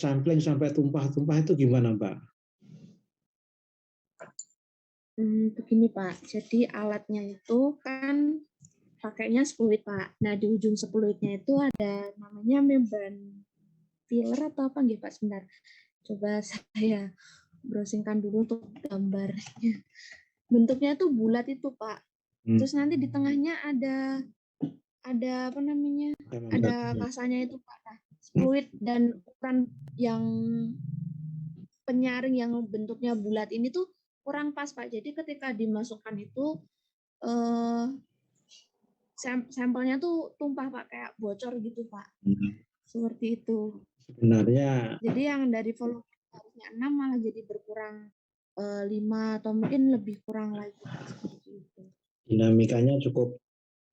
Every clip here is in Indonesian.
sampling sampai tumpah-tumpah itu gimana, Mbak? Begini Pak, jadi alatnya itu kan pakainya spluit Pak. Nah di ujung spluitnya itu ada namanya membran filler atau apa nggih Pak, sebentar. Coba saya browsingkan dulu untuk gambarnya. Bentuknya tuh bulat itu Pak. Terus nanti di tengahnya ada apa namanya? Ada kasanya itu Pak. Nah, spluit dan ukuran yang penyaring yang bentuknya bulat ini tuh kurang pas Pak. Jadi ketika dimasukkan itu sampelnya tuh tumpah Pak, kayak bocor gitu Pak. Seperti itu. Sebenarnya Jadi yang dari volume harusnya 6 malah jadi berkurang 5 atau mungkin lebih kurang lagi Pak, seperti itu. dinamikanya cukup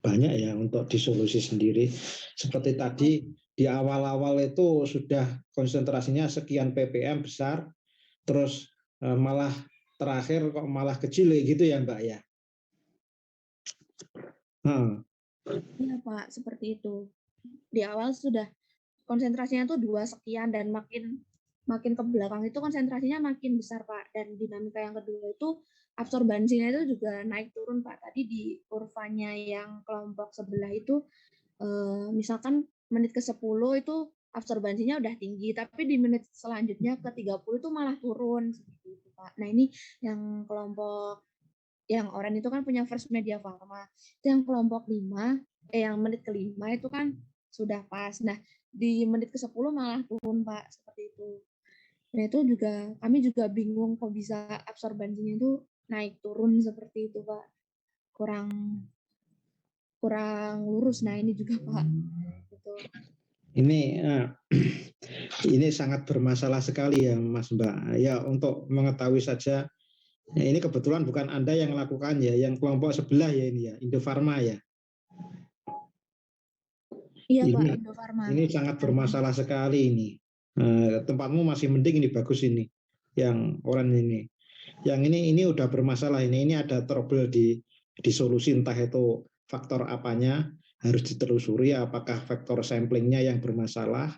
banyak ya untuk disolusi sendiri. Seperti tadi di awal-awal itu sudah konsentrasinya sekian ppm besar, terus malah terakhir kok malah kecil gitu ya Mbak ya. Iya Pak, seperti itu. Di awal sudah konsentrasinya tuh 2 sekian dan makin ke belakang itu konsentrasinya makin besar Pak. Dan dinamika yang kedua itu absorbansinya itu juga naik turun Pak. Tadi di kurvanya yang kelompok sebelah itu misalkan menit ke-10 itu absorbansinya udah tinggi, tapi di menit selanjutnya ke-30 itu malah turun seperti itu Pak. Nah, ini yang kelompok yang oranye itu kan punya First Media Farma. Itu yang kelompok 5, yang menit ke-5 itu kan sudah pas. Nah, di menit ke-10 malah turun Pak, seperti itu. Nah, itu juga kami juga bingung kok bisa absorbansinya itu naik turun seperti itu Pak. Kurang lurus. Nah, ini juga Pak. Gitu. Ini sangat bermasalah sekali ya Mas Mbak. Ya untuk mengetahui saja, ya ini kebetulan bukan Anda yang melakukan ya, yang kelompok sebelah ya ini ya, Indofarma ya. Iya ini, Pak, Indofarma. Ini sangat bermasalah sekali ini. Tempatmu masih mending ini, bagus ini. Yang oranye ini. Yang ini udah bermasalah ini. Ini ada trouble di solusi, entah itu faktor apanya harus ditelusuri, apakah faktor samplingnya yang bermasalah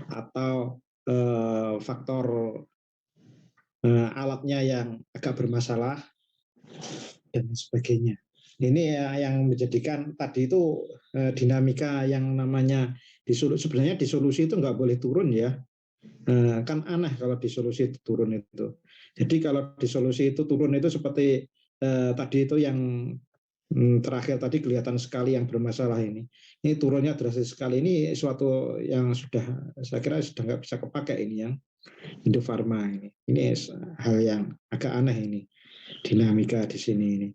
atau faktor alatnya yang agak bermasalah dan sebagainya. Ini yang menjadikan tadi itu dinamika yang namanya disolusi. Sebenarnya disolusi itu nggak boleh turun ya. Kan aneh kalau disolusi itu turun itu. Jadi kalau disolusi itu turun itu seperti tadi itu yang terakhir tadi kelihatan sekali yang bermasalah ini. Ini turunnya drastis sekali. Ini suatu yang sudah saya kira sudah nggak bisa kepakai ini yang Indofarma ini. Ini hal yang agak aneh ini dinamika di sini ini.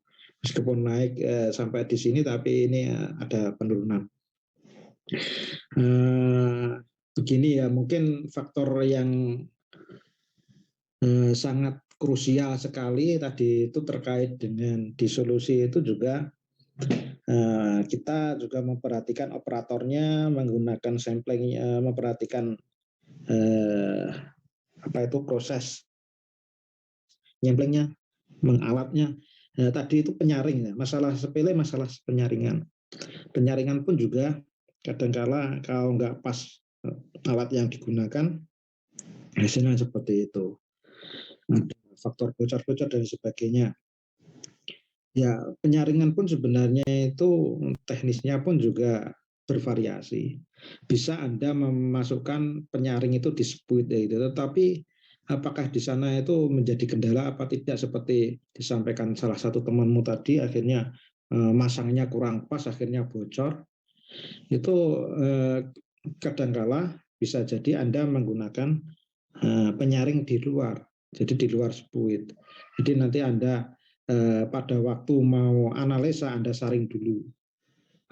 Meskipun naik sampai di sini, tapi ini ada penurunan. Begini ya, mungkin faktor yang sangat krusial sekali tadi itu terkait dengan disolusi itu juga kita juga memperhatikan operatornya menggunakan sampling, memperhatikan apa itu proses samplingnya, mengalatnya. Nah, tadi itu penyaring ya, masalah sepele, masalah penyaringan. Penyaringan pun juga kadangkala kalau nggak pas alat yang digunakan, hasilnya seperti itu. Ada faktor bocor-bocor dan sebagainya. Ya, penyaringan pun sebenarnya itu teknisnya pun juga bervariasi. Bisa Anda memasukkan penyaring itu di spluit ya gitu, tetapi apakah di sana itu menjadi kendala apa tidak seperti disampaikan salah satu temanmu tadi, akhirnya masangnya kurang pas, akhirnya bocor. Itu kadangkala bisa jadi Anda menggunakan penyaring di luar, jadi di luar spluit. Jadi nanti Anda pada waktu mau analisa Anda saring dulu,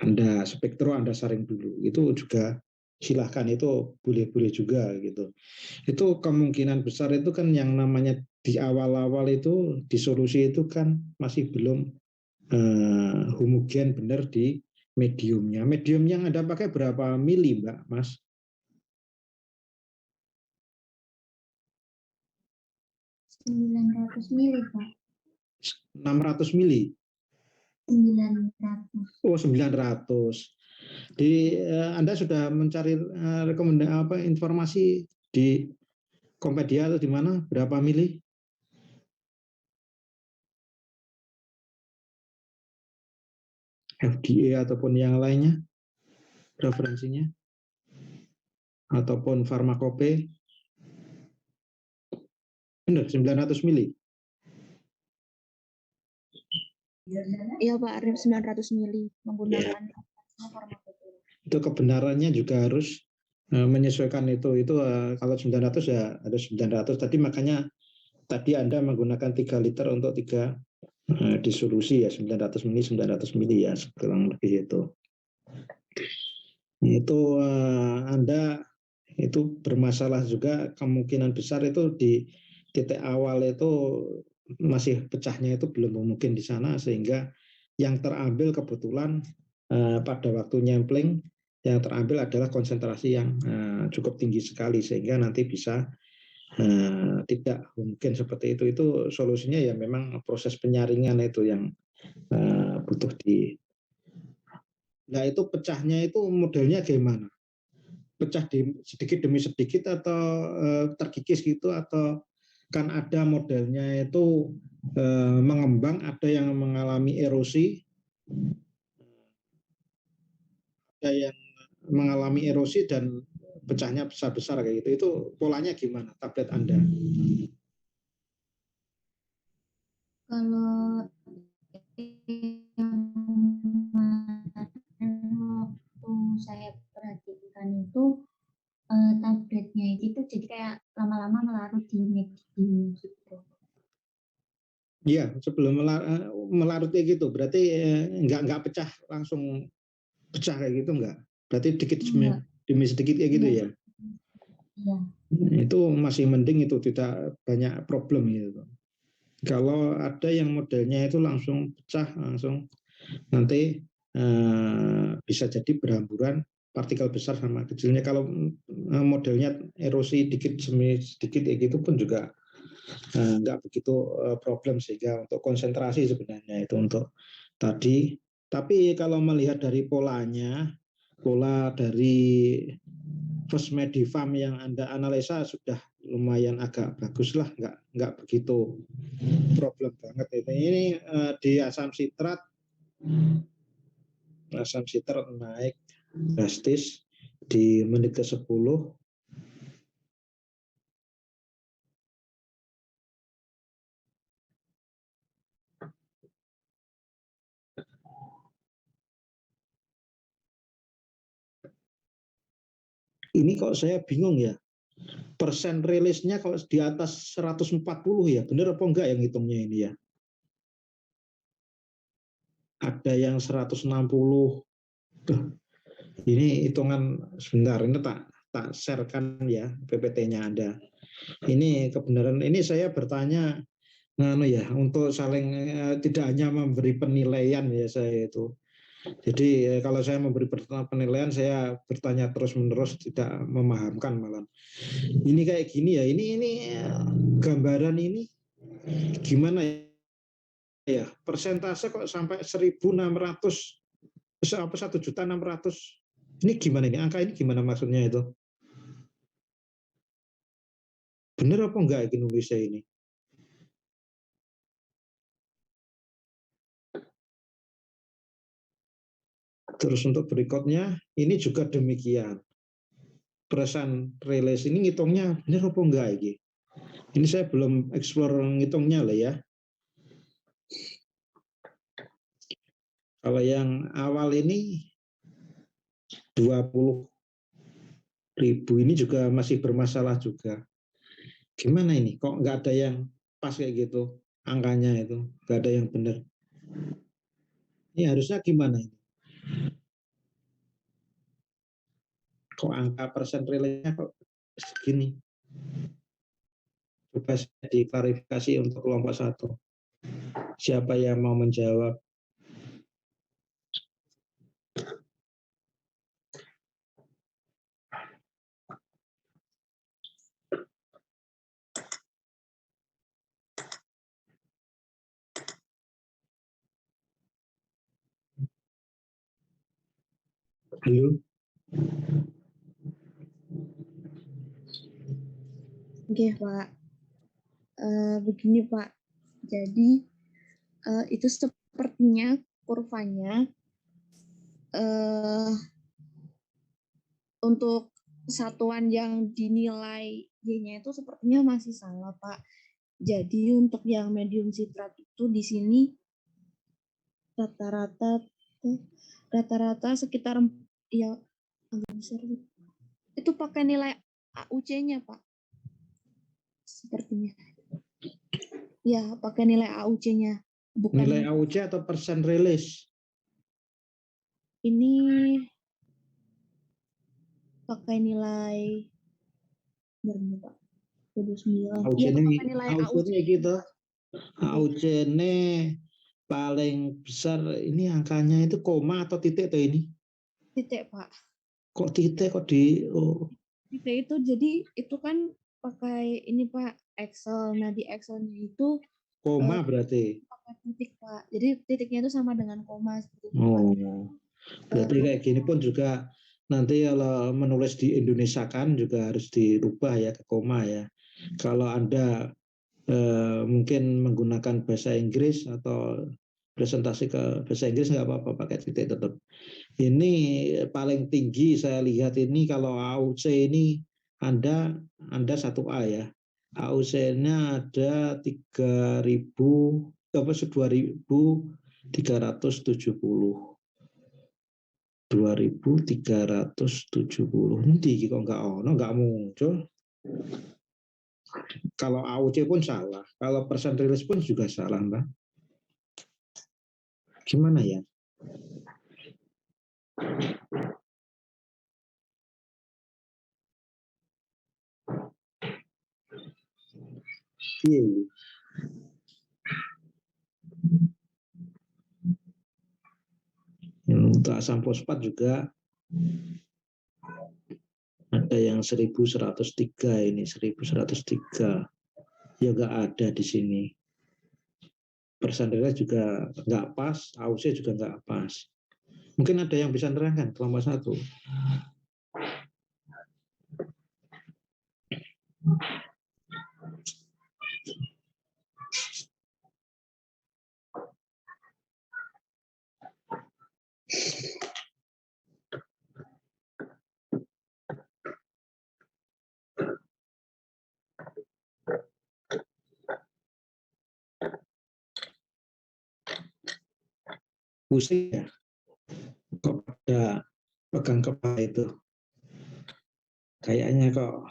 Anda spektro Anda saring dulu, itu juga silahkan, itu boleh-boleh juga gitu. Itu kemungkinan besar itu kan yang namanya di awal-awal itu disolusi itu kan masih belum homogen benar di mediumnya. Medium yang Anda pakai berapa mili Mbak, Mas? 900 mili Pak. 600 mili? 900. Oh, 900. Anda sudah mencari rekomendasi apa informasi Di Kompedia atau di mana? Berapa mili? FDA ataupun yang lainnya, referensinya, ataupun farmakope, benar 900 mili. Iya Pak, RIM 900 mili menggunakan farmakope. Itu kebenarannya juga harus menyesuaikan itu. Itu kalau 900 ya ada 900. Tadi makanya tadi Anda menggunakan 3 liter untuk 3 disolusi ya, 900 mili 900 mili ya, kurang lebih itu. Itu Anda itu bermasalah juga, kemungkinan besar itu di titik awal itu masih pecahnya itu belum mungkin di sana, sehingga yang terambil kebetulan pada waktu nyempling yang terambil adalah konsentrasi yang cukup tinggi sekali, sehingga nanti bisa tidak mungkin seperti itu. Itu solusinya ya memang proses penyaringan itu yang butuh di. Nah itu pecahnya itu modelnya gimana? Pecah sedikit demi sedikit atau terkikis gitu, atau kan ada modelnya itu mengembang, ada yang mengalami erosi, ada yang mengalami erosi dan pecahnya besar-besar kayak gitu. Itu polanya gimana tablet Anda? Kalau waktu saya perhatikan itu tabletnya itu jadi kayak lama-lama melarut di McD gitu. Iya, sebelum melarut kayak gitu, berarti nggak pecah langsung pecah kayak gitu nggak? Berarti dikit demi sedikit kayak gitu ya? Iya. Itu masih mending, itu tidak banyak problem gitu. Kalau ada yang modelnya itu langsung pecah, langsung nanti bisa jadi berhamburan partikel besar sama kecilnya. Kalau modelnya erosi dikit demi sedikit ya gitu pun juga nggak begitu problem, sehingga untuk konsentrasi sebenarnya itu untuk tadi. Tapi kalau melihat dari polanya, pola dari First Medifarm yang Anda analisa sudah lumayan agak bagus lah, nggak begitu problem banget itu. Ini di asam sitrat naik drastis di menit ke-10. Ini kok saya bingung ya, persen rilisnya kalau di atas 140 ya, bener apa enggak yang hitungnya ini ya? Ada yang 160. Ini hitungan sebentar, ini tak sharekan ya PPT-nya Anda. Ini kebenaran, ini saya bertanya ya untuk saling tidak hanya memberi penilaian ya saya itu. Jadi kalau saya memberi penilaian, saya bertanya terus-menerus, tidak memahamkan malah. Ini kayak gini ya, ini gambaran ini gimana ya? Persentase kok sampai 1.600, apa 1.600.000. Ini gimana ini? Angka ini gimana maksudnya itu? Bener apa enggak Indonesia ini? Terus untuk berikutnya, ini juga demikian. Persen rilis ini ngitungnya bener apa enggak ini? Ini saya belum explore ngitungnya lah ya. Kalau yang awal ini 20.000 ini juga masih bermasalah juga. Gimana ini? Kok nggak ada yang pas kayak gitu angkanya itu? Nggak ada yang benar. Ini harusnya gimana ini? Kok angka persen rilisnya kok segini? Coba saya diklarifikasi untuk kelompok 1. Siapa yang mau menjawab? Halo? Oke, Pak. Begini, Pak. Jadi itu sepertinya kurvanya untuk satuan yang dinilai Y-nya itu sepertinya masih salah, Pak. Jadi untuk yang medium citrat itu di sini rata-rata sekitar ya agak besar itu pakai nilai AUC-nya, Pak. Sepertinya. Ya, pakai nilai AUC-nya. Bukan Nilai AUC atau persen rilis? ini pakai nilai berapa, Pak? 29. AUC Iya, ini pakai nilai AUC AUC. ini gitu. AUC ini paling besar ini angkanya itu koma atau titik tuh ini? Titik, Pak. Kok titik kok di Titik itu jadi itu kan pakai ini, Pak, Excel. Nah, di Excel-nya itu koma berarti. pakai titik, Pak. Jadi titiknya itu sama dengan koma seperti itu, Pak. Oh, berarti kayak gini pun juga nanti kalau menulis di Indonesia kan juga harus dirubah ya ke koma ya. Kalau Anda mungkin menggunakan bahasa Inggris atau presentasi ke bahasa Inggris nggak apa-apa pakai titik tetap. Ini paling tinggi saya lihat ini kalau AUC ini Anda 1A ya. AUC-nya ada 3.000 apa 2.370. 2.370. Nanti kok nggak muncul. Kalau AUC pun salah, kalau persen rilis pun juga salah, Mbak. Gimana ya? Iya. Untuk asam fosfat juga ada yang 1.103 ini 1.103 ya nggak ada di sini. Persentilnya juga nggak pas, AUC juga nggak pas. Mungkin ada yang bisa nerangkan kelompok 1. Pusing ya, kok ada pegang kepala itu. Kayaknya kok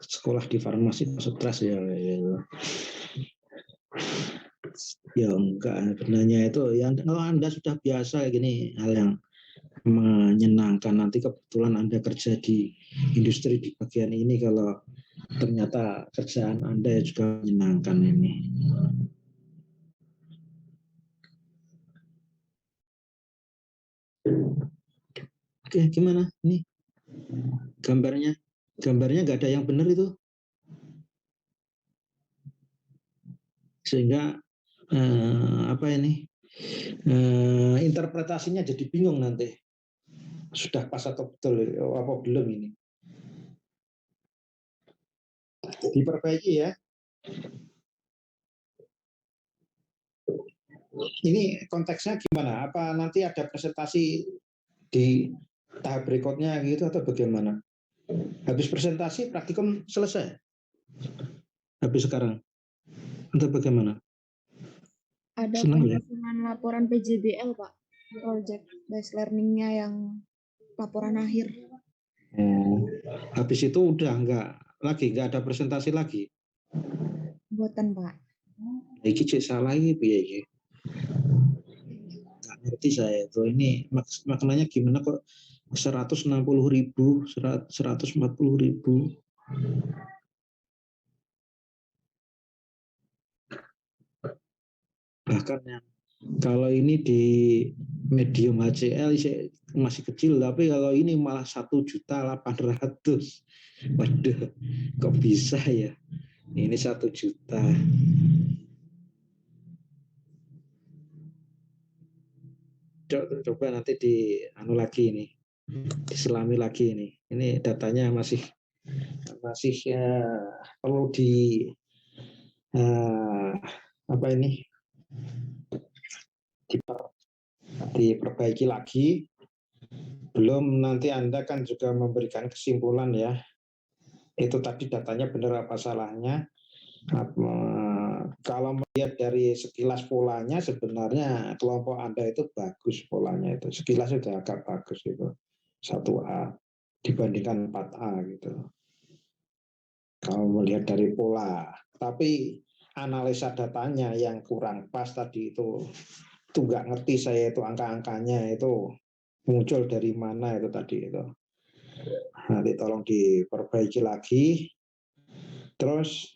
sekolah di farmasi stres ya. Ya enggak, sebenarnya itu yang kalau Anda sudah biasa kayak gini hal yang menyenangkan, nanti kebetulan Anda kerja di industri di bagian ini, kalau ternyata kerjaan Anda juga menyenangkan ini. Oke, gimana? Nih gambarnya nggak ada yang benar itu, sehingga apa ini interpretasinya jadi bingung nanti. Sudah pas atau betul apa belum ini? Diperbaiki ya. Ini konteksnya gimana? Apa nanti ada presentasi di tahap berikutnya gitu atau bagaimana? Habis presentasi praktikum selesai? Habis sekarang? Atau bagaimana? Ada Senang ya? penyusunan laporan PJBL, Pak. Project based learning-nya yang laporan akhir. Habis itu udah nggak ada presentasi lagi. Buatan, Pak. Iki cek salah ini piye. Nggak ngerti saya itu. Ini maknanya gimana kok 160.000, 140.000. Bahkan yang kalau ini di medium HCL masih kecil, tapi kalau ini malah 1.800.000. Waduh, kok bisa ya? Ini 1 juta. Coba nanti diselami lagi ini. Ini datanya masih masih perlu apa ini diperbaiki lagi. Belum nanti Anda kan juga memberikan kesimpulan ya. Itu tadi datanya benar apa salahnya. Kalau melihat dari sekilas polanya sebenarnya kelompok Anda itu bagus polanya itu. Sekilas sudah agak bagus itu. 1A dibandingkan 4A gitu. Kalau melihat dari pola. Tapi analisa datanya yang kurang pas tadi itu nggak ngerti saya itu angka-angkanya itu muncul dari mana itu tadi itu. Nanti tolong diperbaiki lagi. Terus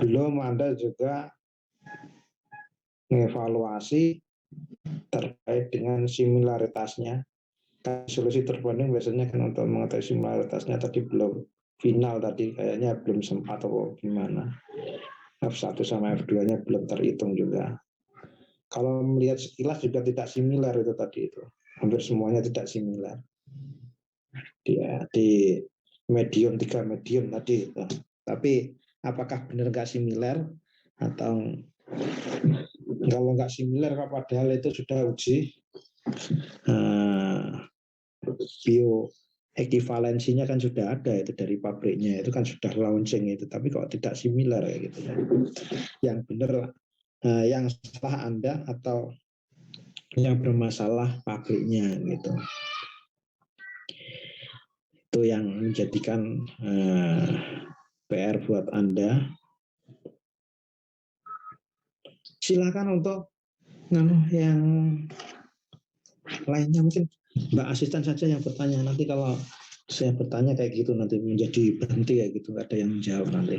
belum Anda juga mengevaluasi terkait dengan similaritasnya. Solusi terbanding biasanya kan untuk mengetahui similaritasnya tadi belum final tadi kayaknya belum sempat atau gimana. F1 sama F2-nya belum terhitung juga. Kalau melihat sekilas juga tidak similar itu tadi itu. Hampir semuanya tidak similar. Di medium 3 medium tadi itu. Tapi apakah benar nggak similar atau kalau nggak similar padahal itu sudah uji bio ekivalensinya kan sudah ada itu dari pabriknya itu kan sudah launching itu tapi kok tidak similar ya gitu ya. Yang benar yang salah Anda atau yang bermasalah pabriknya gitu. Itu yang menjadikan PR buat Anda. Silakan untuk yang lainnya mungkin Mbak Asisten saja yang bertanya. Nanti kalau saya bertanya kayak gitu nanti menjadi berhenti ya gitu, nggak ada yang menjawab nanti.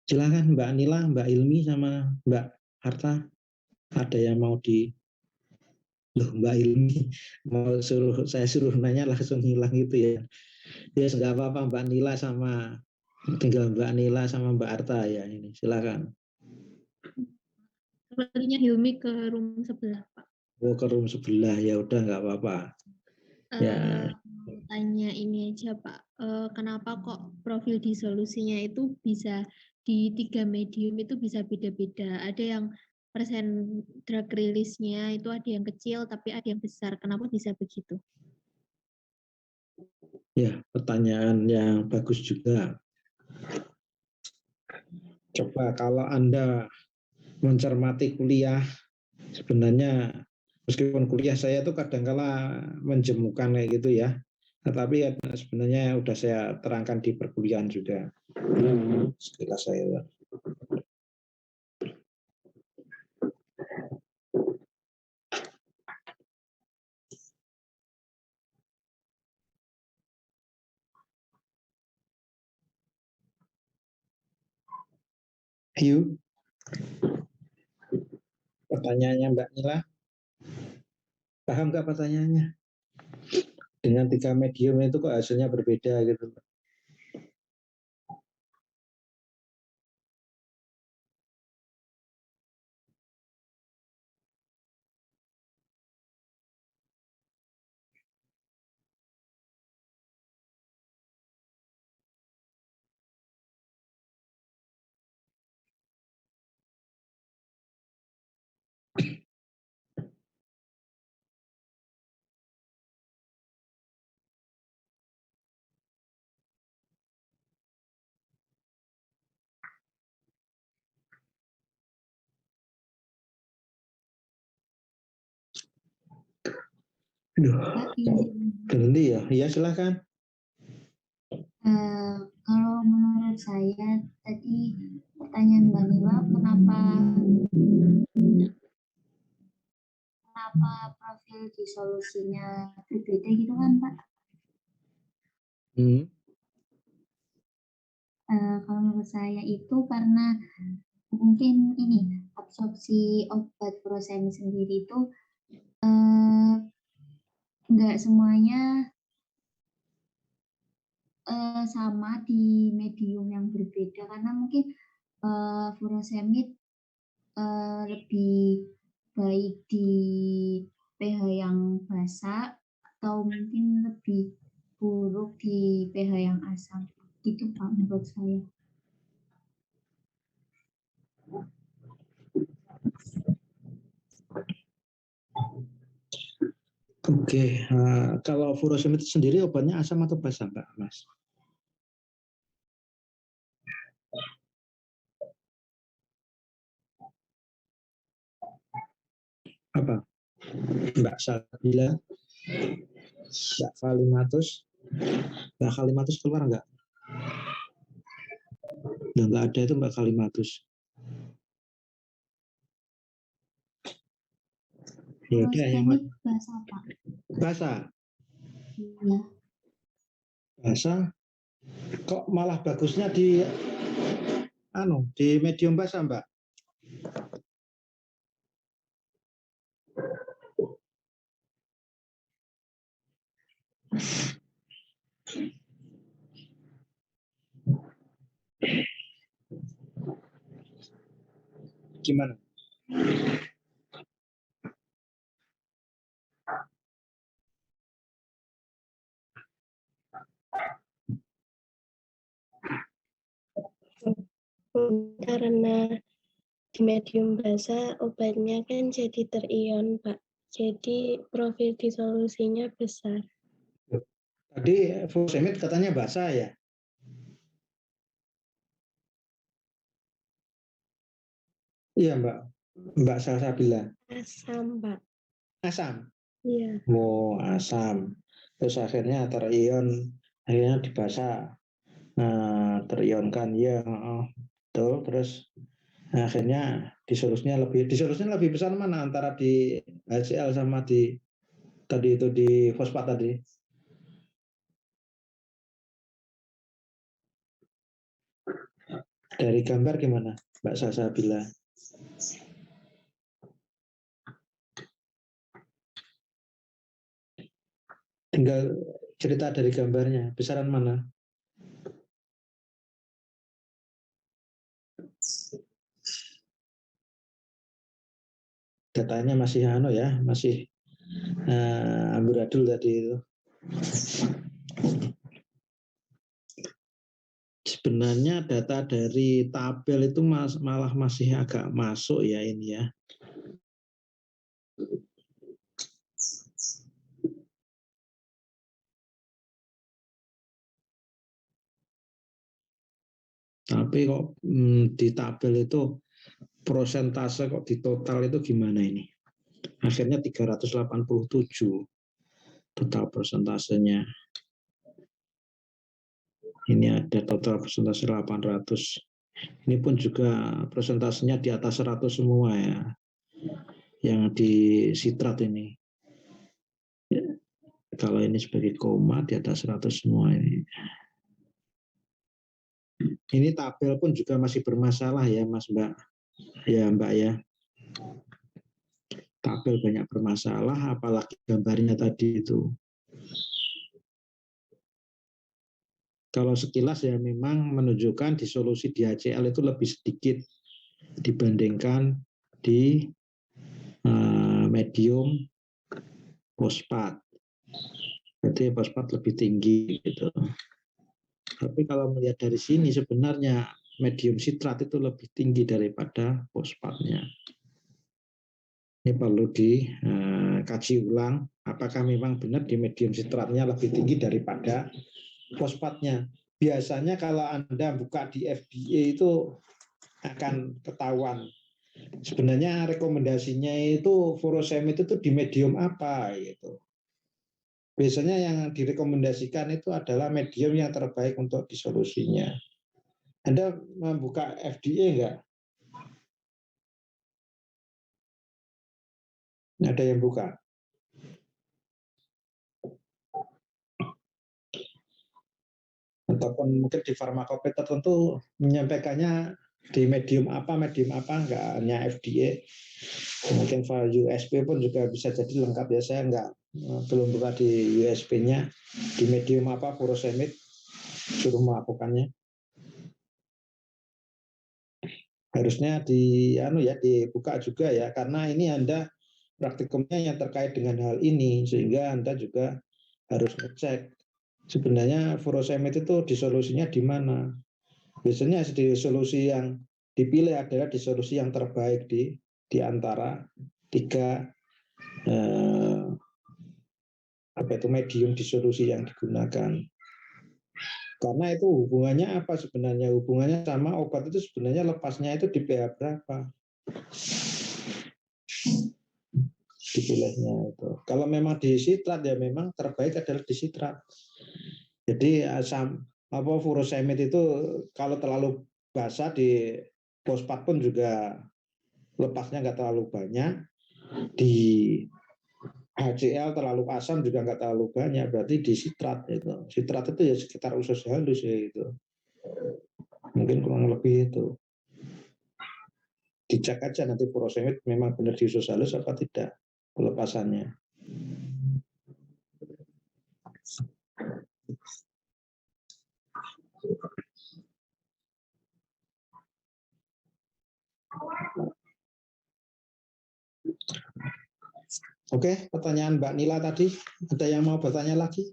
Silakan Mbak Nila, Mbak Ilmi sama Mbak Harta. Ada yang mau Loh Mbak Ilmi mau saya suruh nanya langsung hilang gitu ya. Ya nggak apa-apa Mbak Nila sama tinggal Mbak Nila sama Mbak Arta ya ini. Silakan. Sepertinya Hilmi ke room sebelah, Pak. Oh ke room sebelah ya udah nggak apa-apa. Ya. Tanya ini aja Pak, kenapa kok profil disolusinya itu bisa di 3 medium itu bisa beda-beda? Ada yang persen drug release-nya itu ada yang kecil tapi ada yang besar. Kenapa bisa begitu? Ya, pertanyaan yang bagus juga. Coba kalau Anda mencermati kuliah, sebenarnya meskipun kuliah saya itu kadang-kala menjemukan kayak gitu ya, tetapi sebenarnya udah saya terangkan di perkuliahan juga. Sekilas saya. Ayo. Pertanyaannya Mbak Nila. Paham nggak pertanyaannya? Dengan 3 medium itu kok hasilnya berbeda gitu. Berhenti ya? Iya silahkan. Kalau menurut saya tadi pertanyaan Mbak Nila, kenapa profil disolusinya berbeda gitu kan Pak? Kalau menurut saya itu karena mungkin ini absorpsi obat furosemid sendiri itu nggak semuanya sama di medium yang berbeda karena mungkin furosemid lebih baik di pH yang basah atau mungkin lebih buruk di pH yang asam. Itu Pak menurut saya. Oke, kalau furosemid itu sendiri obatnya asam atau basa, Mbak Mas? Apa? Mbak Sabila, Mbak Kalimatus, Mbak Kalimatus keluar nggak? Nggak ada itu Mbak Kalimatus. Ya udah yang Furosemid basa Pak. basa, Iya. basa. Kok malah bagusnya di di medium basa, Mbak? Gimana? Karena di medium basa obatnya kan jadi terion, Pak. Jadi profil disolusinya besar. Tadi furosemid katanya basa ya? Iya Mbak, Mbak Salsabila. Asam, Pak. Asam. Iya. Oh, asam. Terus akhirnya terion, akhirnya dibasa. Nah, terionkan ya, betul. Terus akhirnya disolusinya lebih besar mana antara di HCl sama di tadi itu di fosfat tadi? Dari gambar gimana, Mbak Salsabila? Tinggal cerita dari gambarnya, besaran mana? Datanya masih masih amburadul tadi itu. Sebenarnya data dari tabel itu malah masih agak masuk ya ini ya. Tapi kok di tabel itu prosentase kok di total itu gimana ini? Akhirnya 387 total persentasenya. Ini ada total persentase 800. Ini pun juga persentasenya di atas 100 semua ya. Yang di sitrat ini. Kalau ini sebagai koma di atas 100 semua ini. Ini tabel pun juga masih bermasalah ya Mas Mbak. Ya Mbak ya. Tabel banyak bermasalah, apalagi gambarnya tadi itu. Kalau sekilas ya memang menunjukkan disolusi di HCl itu lebih sedikit dibandingkan di medium fosfat. Jadi fosfat lebih tinggi gitu. Tapi kalau melihat dari sini sebenarnya medium sitrat itu lebih tinggi daripada fosfatnya. Ini perlu dikaji ulang apakah memang benar di medium sitratnya lebih tinggi daripada fosfatnya. Biasanya kalau Anda buka di FDA itu akan ketahuan. Sebenarnya rekomendasinya itu furosemid itu di medium apa gitu. Biasanya yang direkomendasikan itu adalah medium yang terbaik untuk disolusinya. Anda membuka FDA enggak? Ada yang buka? Ataupun mungkin di farmakope tertentu menyampaikannya di medium apa enggak hanya FDA. Mungkin file USP pun juga bisa jadi lengkap ya. Saya belum buka di USP-nya di medium apa furosemid suruh melakukannya. Harusnya dibuka juga ya karena ini Anda praktikumnya yang terkait dengan hal ini sehingga Anda juga harus ngecek sebenarnya furosemid itu disolusinya di mana. Biasanya disolusi yang dipilih adalah disolusi yang terbaik di antara tiga medium disolusi yang digunakan. Karena itu hubungannya apa sebenarnya? Hubungannya sama obat itu sebenarnya lepasnya itu di pH berapa? Dipilihnya itu. Kalau memang di sitrat ya memang terbaik adalah di sitrat. Jadi furosemid itu kalau terlalu basah di fosfat pun juga lepasnya nggak terlalu banyak. Di HCl terlalu asam juga nggak terlalu banyak, berarti di sitrat itu. Sitrat itu ya sekitar usus halus ya itu. Mungkin kurang lebih itu. Dicek aja nanti furosemid memang benar di usus halus apa tidak pelepasannya. Oke, pertanyaan Mbak Nila tadi. Ada yang mau bertanya lagi?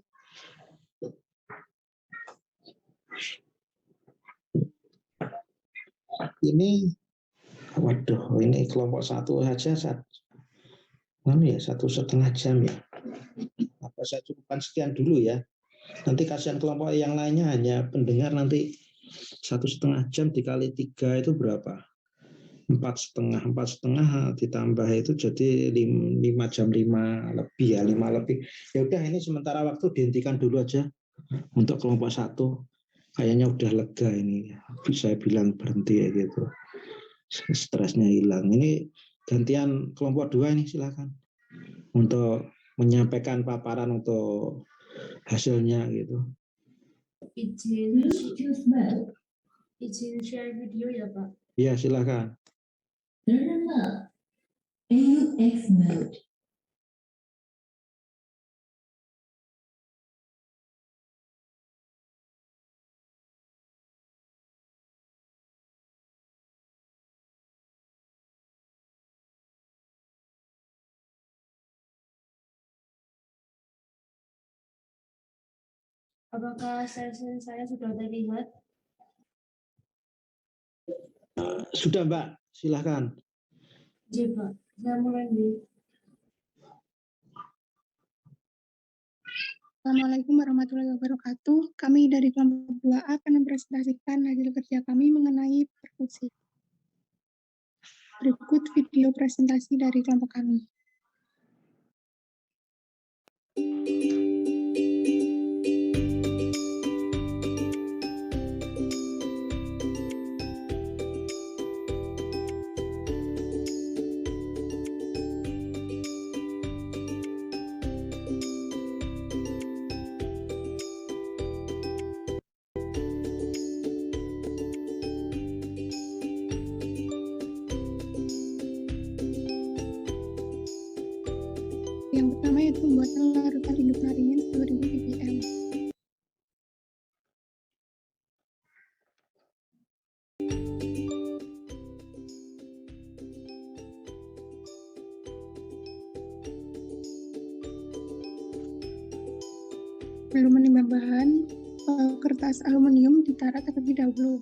Ini, waduh, ini kelompok 1 saja 1,5 jam ya. Apa saya cukupkan sekian dulu ya. Nanti kasihan kelompok yang lainnya hanya pendengar nanti 1,5 jam dikali 3 itu berapa? 4,5 ditambah itu jadi 5 jam 5 lebih ya 5 lebih. Ya udah ini sementara waktu dihentikan dulu aja untuk kelompok 1. Kayaknya udah lega ini. Bisa bilang berhenti ya gitu. Stresnya hilang. Ini gantian kelompok 2 ini silakan untuk menyampaikan paparan untuk hasilnya gitu. Izin share video ya Pak. Iya silakan. Learn AUX mode. Apakah sesi saya sudah terlihat? Sudah Mbak, silakan. Iya Pak, saya mulai nih. Assalamualaikum warahmatullahi wabarakatuh. Kami dari kelompok 2A akan mempresentasikan hasil kerja kami mengenai perfusi. Berikut video presentasi dari kelompok kami. Yang pertama yaitu pembuatan larutan induk naringin 1000 ppm. Belum menimbang bahan, kertas aluminium ditarak terlebih dahulu.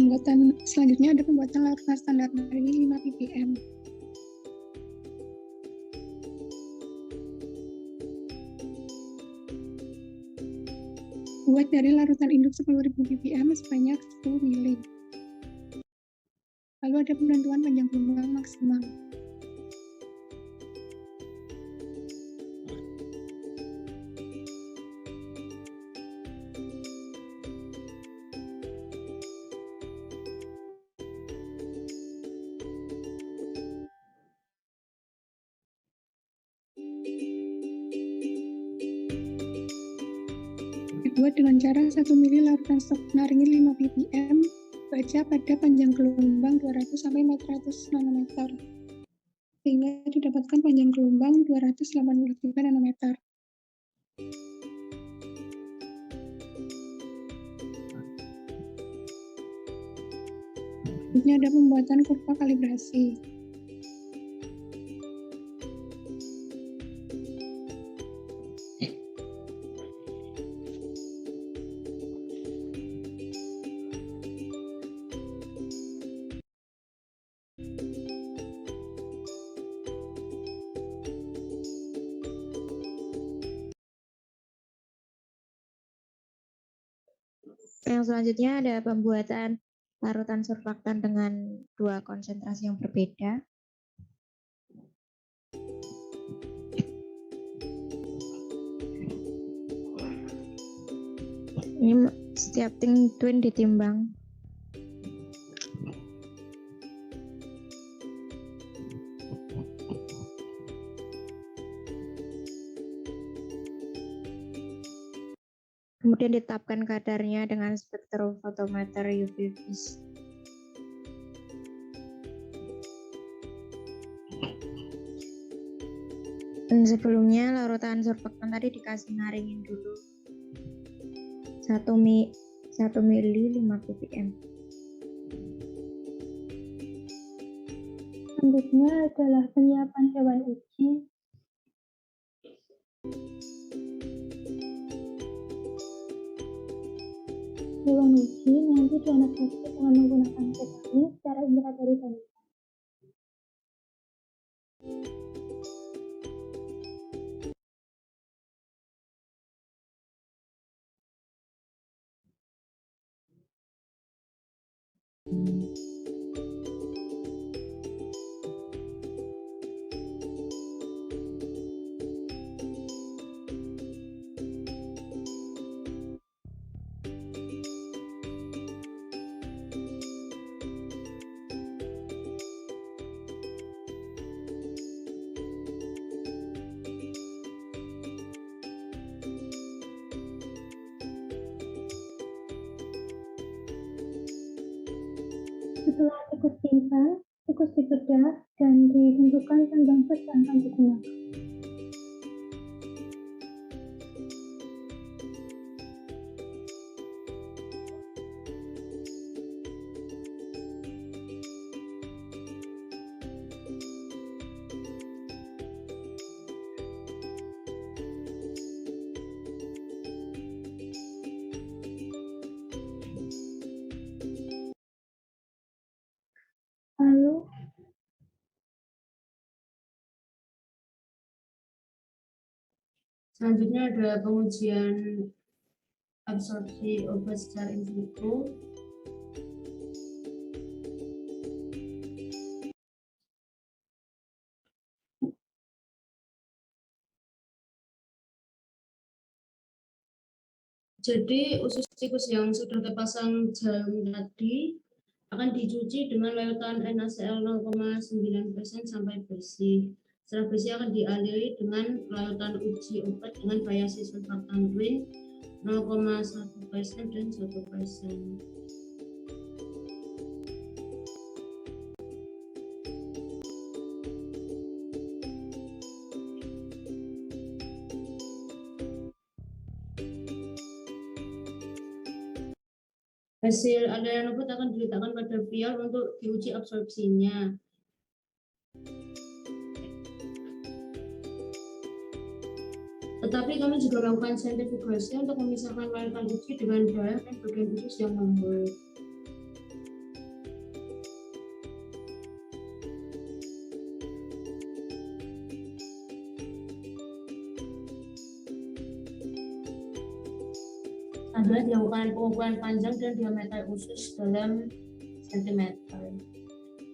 Pembuatan selanjutnya ada pembuatan larutan standar naringin 5 ppm. Buat dari larutan induk 10.000 ppm sebanyak 10 ml. Lalu ada penentuan panjang gelombang maksimal. dibuat dengan cara 1 mili larutan stok naringin 5 ppm, baja pada panjang gelombang 200 sampai 400 nanometer, sehingga didapatkan panjang gelombang 283 nanometer. Ini ada pembuatan kurva kalibrasi. Yang selanjutnya ada pembuatan larutan surfaktan dengan 2 konsentrasi yang berbeda. Ini setiap twin ditimbang. Kemudian ditetapkan kadarnya dengan spektrofotometer UV vis. Dan sebelumnya larutan surfaktan tadi dikasih naringin dulu 1 mili 5 ppm. Selanjutnya adalah penyiapan hewan uji. Hewan uji nanti dianalisis dengan menggunakan ketahui secara intrateori dan setelah tikus pingsan, tikus dibedah dan ditentukan kandang sus yang akan digunakan. Lalu Selanjutnya ada pengujian absorpsi obat secara in vitro. Jadi usus tikus yang sudah terpasang jarum tadi akan dicuci dengan larutan NaCl 0,9% sampai bersih. Setelah bersih akan dialiri dengan larutan uji obat dengan variasi surfaktan twin 0,1% dan 1%. Hasil aliran obat akan diletakkan pada vial untuk diuji absorpsinya. Tetapi kami juga melakukan sentrifugasi untuk memisahkan larutan uji dengan darah dan bagian usus yang lembut. Adalah dilakukan pengukuran panjang dan diameter usus dalam sentimeter.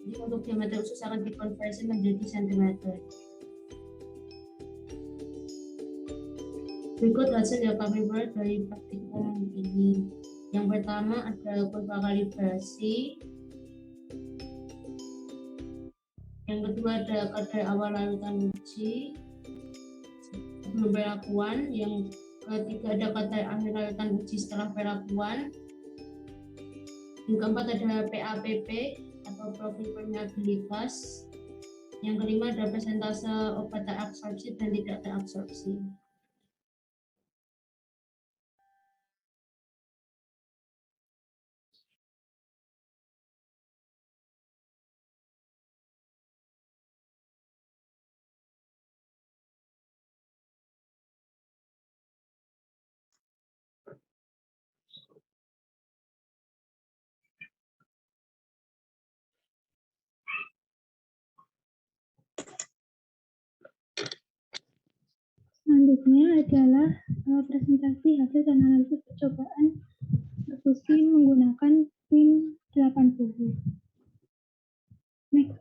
Jadi untuk diameter usus akan dikonversi menjadi sentimeter. Berikut hasil yang kami buat dari praktikum ini. Yang pertama ada kurva kalibrasi. Yang kedua ada kadar awal larutan uji. Pemberlakuan yang Ketiga ada kadar akhir layutan uji setelah pelakuan. Yang keempat ada PAPP atau profil permeabilitas. Yang kelima ada persentase obat terabsorpsi dan tidak terabsorpsi. Selanjutnya adalah presentasi hasil dan analisis percobaan perfusi menggunakan PIN 80. Next.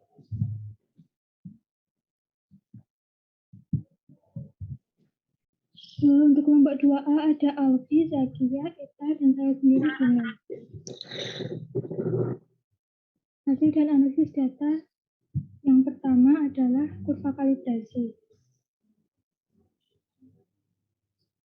Untuk kelompok 2A ada Alfi, Zakia, Eta, dan saya sendiri Gina. Hasil dan analisis data yang pertama adalah kurva kalibrasi.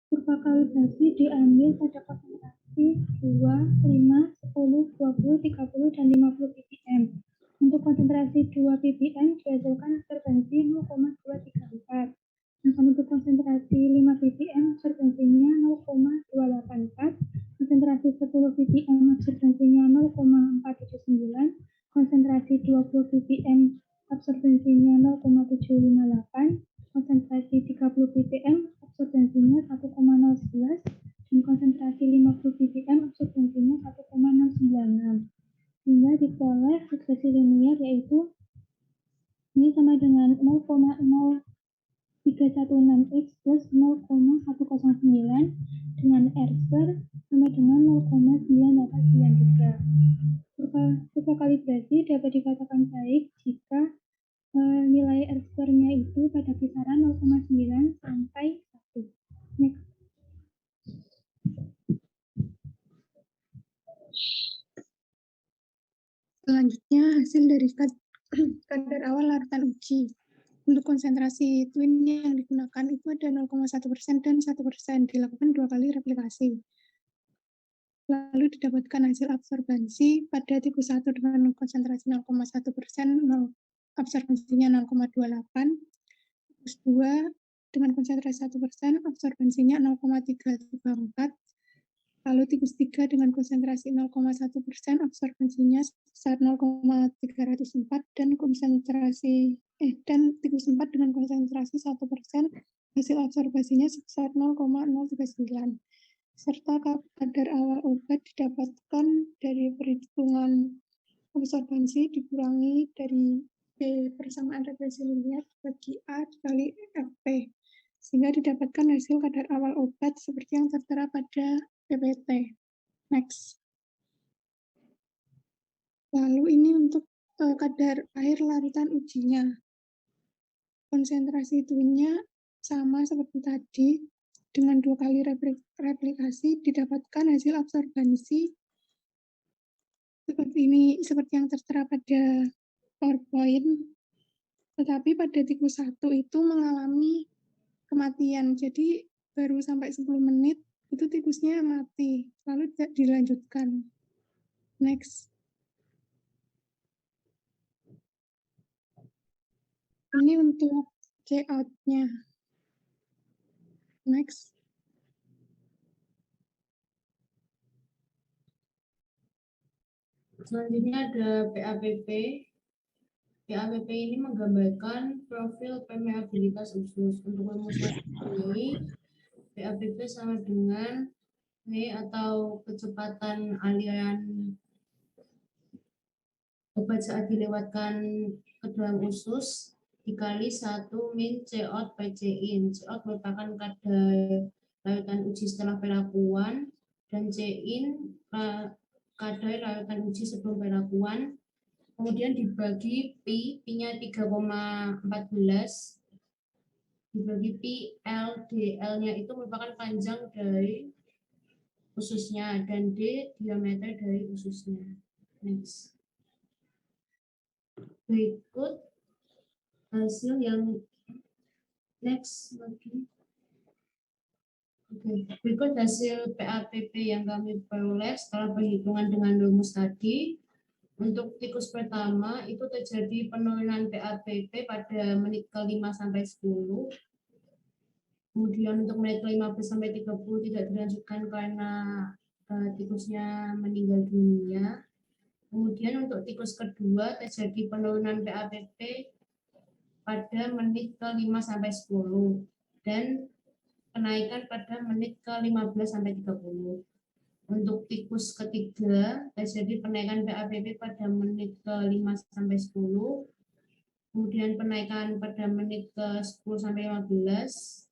Kurva kalibrasi diambil pada konsentrasi 2, 5, 10, 20, 30, dan 50 ppm. Untuk konsentrasi 2 ppm dihasilkan absorbensi 0,234. Sedangkan untuk konsentrasi 5 ppm absorbensinya 0,284, konsentrasi 10 ppm absorbensinya 0,479, konsentrasi 20 ppm absorbensinya 0,758, konsentrasi 30 ppm absorbensinya 1,011, dan konsentrasi 50 ppm absorbensinya 1,096. Sehingga diperoleh ekspresi linear yaitu ini sama dengan 0,0316x plus 0,109 dengan R2 sama dengan 0,9893. Kurva kalibrasi dapat dikatakan baik jika nilai R2-nya itu pada kisaran 0,9 sampai 1. Next. Selanjutnya hasil dari kadar awal larutan uji. Untuk konsentrasi twin yang digunakan itu ada 0,1% dan 1%, dilakukan 2 kali replikasi. Lalu didapatkan hasil absorbensi pada tipe 1 dengan konsentrasi 0,1%, absorbensinya 0,28, tipe 2 dengan konsentrasi 1%, absorbensinya 0,334, lalu tipe 3 dengan konsentrasi 0,1%, absorbensinya sebesar 0,304, dan tipe 4 dengan konsentrasi 1%, hasil absorbensinya sebesar 0,039. Serta kadar awal obat didapatkan dari perhitungan absorbensi dikurangi dari B persamaan regresi linear bagi A dikali FP, sehingga didapatkan hasil kadar awal obat seperti yang tertera pada PPT. Next. Lalu ini untuk kadar air larutan ujinya. Konsentrasi twinnya sama seperti tadi, dengan 2 kali replikasi didapatkan hasil absorbensi seperti yang tertera pada PowerPoint, tetapi pada tipe 1 itu mengalami kematian, jadi baru sampai 10 menit itu tikusnya mati, lalu tidak dilanjutkan. Next. Ini untuk layout-nya. Next. Selanjutnya ada PAPP. PAPP ini menggambarkan profil permeabilitas usus. Untuk rumusan ini, PAPP sama dengan V atau kecepatan aliran obat saat dilewatkan ke dalam usus dikali 1 min C out by C in. C out merupakan kadar layutan uji setelah pelakuan dan C in kadar layutan uji sebelum pelakuan. Kemudian dibagi P-nya 3,14, dibagi P, L, D. L-nya itu merupakan panjang dari ususnya dan D diameter dari ususnya. Next. Berikut hasil yang next lagi. Oke, berikut hasil PAPP yang kami peroleh setelah perhitungan dengan rumus tadi. Untuk tikus pertama itu terjadi penurunan PAPP pada menit ke-5 sampai 10. Kemudian untuk menit ke-15 sampai 30 tidak dilanjutkan karena tikusnya meninggal dunia. Kemudian untuk tikus kedua terjadi penurunan PAPP pada menit ke-5 sampai 10 dan kenaikan pada menit ke-15 sampai 30. Untuk tikus ketiga terjadi penaikan PAPP pada menit ke-5 sampai 10, kemudian penaikan pada menit ke-10 sampai 15,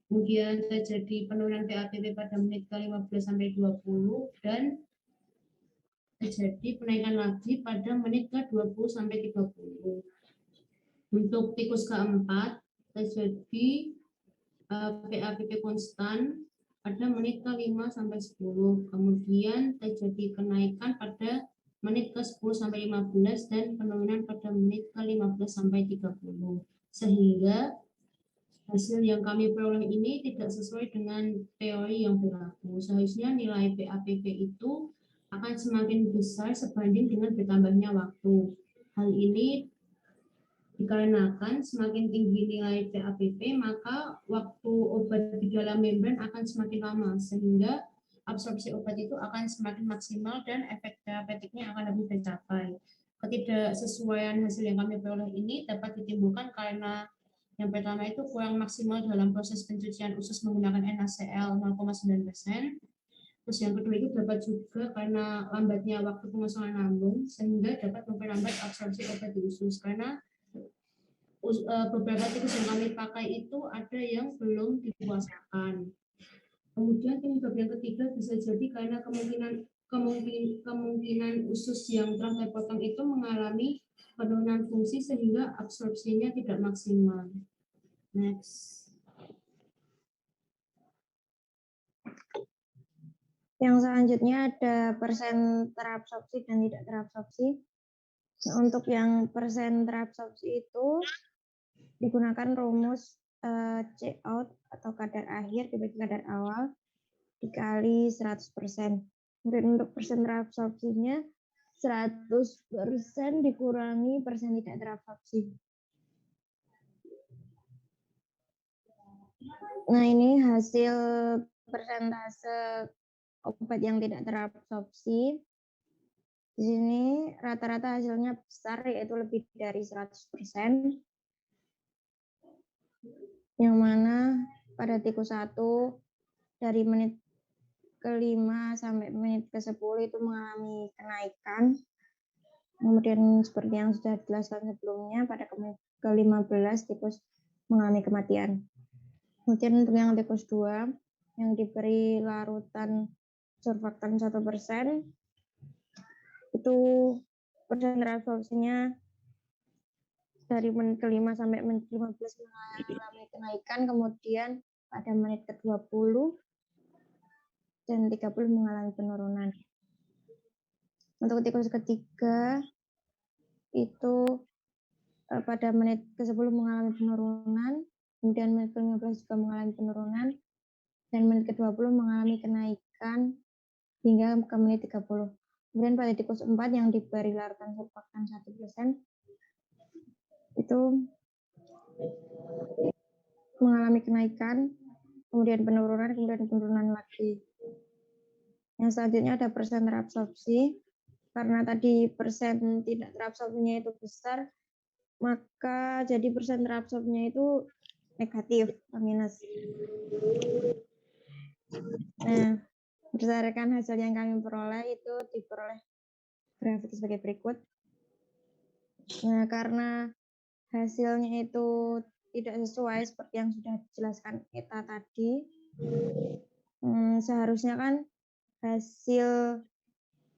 kemudian terjadi penurunan PAPP pada menit ke-15 sampai 20 dan terjadi penaikan lagi pada menit ke-20 sampai 30. Untuk tikus keempat terjadi PAPP konstan pada menit ke-5 sampai 10. Kemudian terjadi kenaikan pada menit ke-10 sampai 15 dan penurunan pada menit ke-15 sampai 30. Sehingga hasil yang kami peroleh ini tidak sesuai dengan teori yang berlaku. Seharusnya nilai PAPP itu akan semakin besar sebanding dengan bertambahnya waktu. Hal ini dikarenakan semakin tinggi nilai PAPP, maka waktu obat di dalam membran akan semakin lama, sehingga absorpsi obat itu akan semakin maksimal dan efek terapeutiknya akan lebih tercapai. Ketidaksesuaian hasil yang kami peroleh ini dapat ditimbulkan karena yang pertama itu kurang maksimal dalam proses pencucian usus menggunakan NaCl 0,9%. Terus yang kedua itu dapat juga karena lambatnya waktu pengosongan lambung, sehingga dapat memperlambat absorpsi obat di usus, karena beberapa tikus yang kami pakai itu ada yang belum dipuasakan. Kemudian penyebab yang ketiga bisa jadi karena kemungkinan usus yang telah terpotong itu mengalami penurunan fungsi sehingga absorpsinya tidak maksimal. Next. Yang selanjutnya ada persen terabsorpsi dan tidak terabsorpsi. Nah, untuk yang persen terabsorpsi itu digunakan rumus C out atau kadar akhir dibagi kadar awal dikali 100%. Kemudian untuk persen terabsorpsinya 100% dikurangi persen tidak terabsorpsi. Nah, ini hasil persentase obat yang tidak terabsorpsi. Di sini rata-rata hasilnya besar, yaitu lebih dari 100%. Yang mana pada tikus 1 dari menit ke-5 sampai menit ke-10 itu mengalami kenaikan. Kemudian seperti yang sudah dijelaskan sebelumnya, pada menit ke-15 tikus mengalami kematian. Kemudian untuk yang tikus 2 yang diberi larutan surfaktan 1%, itu persen terabsorpsinya dari menit ke-5 sampai menit ke-15 mengalami kenaikan, kemudian pada menit ke-20 dan 30 mengalami penurunan. Untuk tikus ketiga itu pada menit ke-10 mengalami penurunan, kemudian menit ke-15 juga mengalami penurunan, dan menit ke-20 mengalami kenaikan hingga ke menit 30. Kemudian pada tikus 4 yang diberi larutan surfaktan 1%, itu mengalami kenaikan, kemudian penurunan lagi. Yang selanjutnya ada persen terabsorpsi. Karena tadi persen tidak terabsorpsinya itu besar, maka jadi persen terabsorpsinya itu negatif, minus. Nah, berdasarkan hasil yang kami peroleh itu diperoleh grafik sebagai berikut. Nah, karena hasilnya itu tidak sesuai seperti yang sudah dijelaskan Eta tadi, seharusnya kan hasil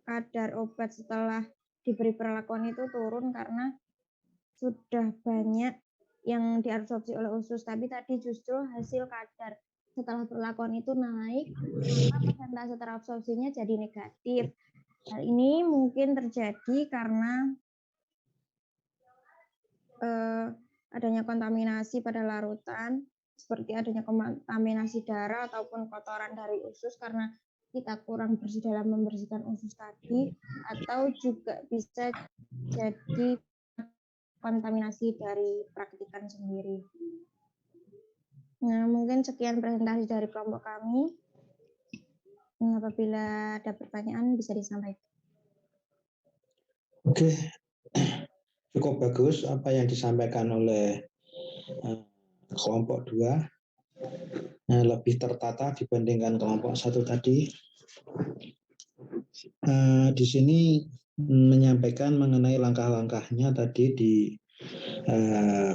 kadar obat setelah diberi perlakuan itu turun karena sudah banyak yang diabsorpsi oleh usus, tapi tadi justru hasil kadar setelah perlakuan itu naik, maka persentase terabsorpsinya jadi negatif. Hal ini mungkin terjadi karena adanya kontaminasi pada larutan seperti adanya kontaminasi darah ataupun kotoran dari usus karena kita kurang bersih dalam membersihkan usus tadi, atau juga bisa jadi kontaminasi dari praktikan sendiri. Nah, mungkin sekian presentasi dari kelompok kami. Apabila ada pertanyaan bisa disampaikan. Oke, cukup bagus apa yang disampaikan oleh kelompok 2. Lebih tertata dibandingkan kelompok 1 tadi. Di sini menyampaikan mengenai langkah-langkahnya tadi di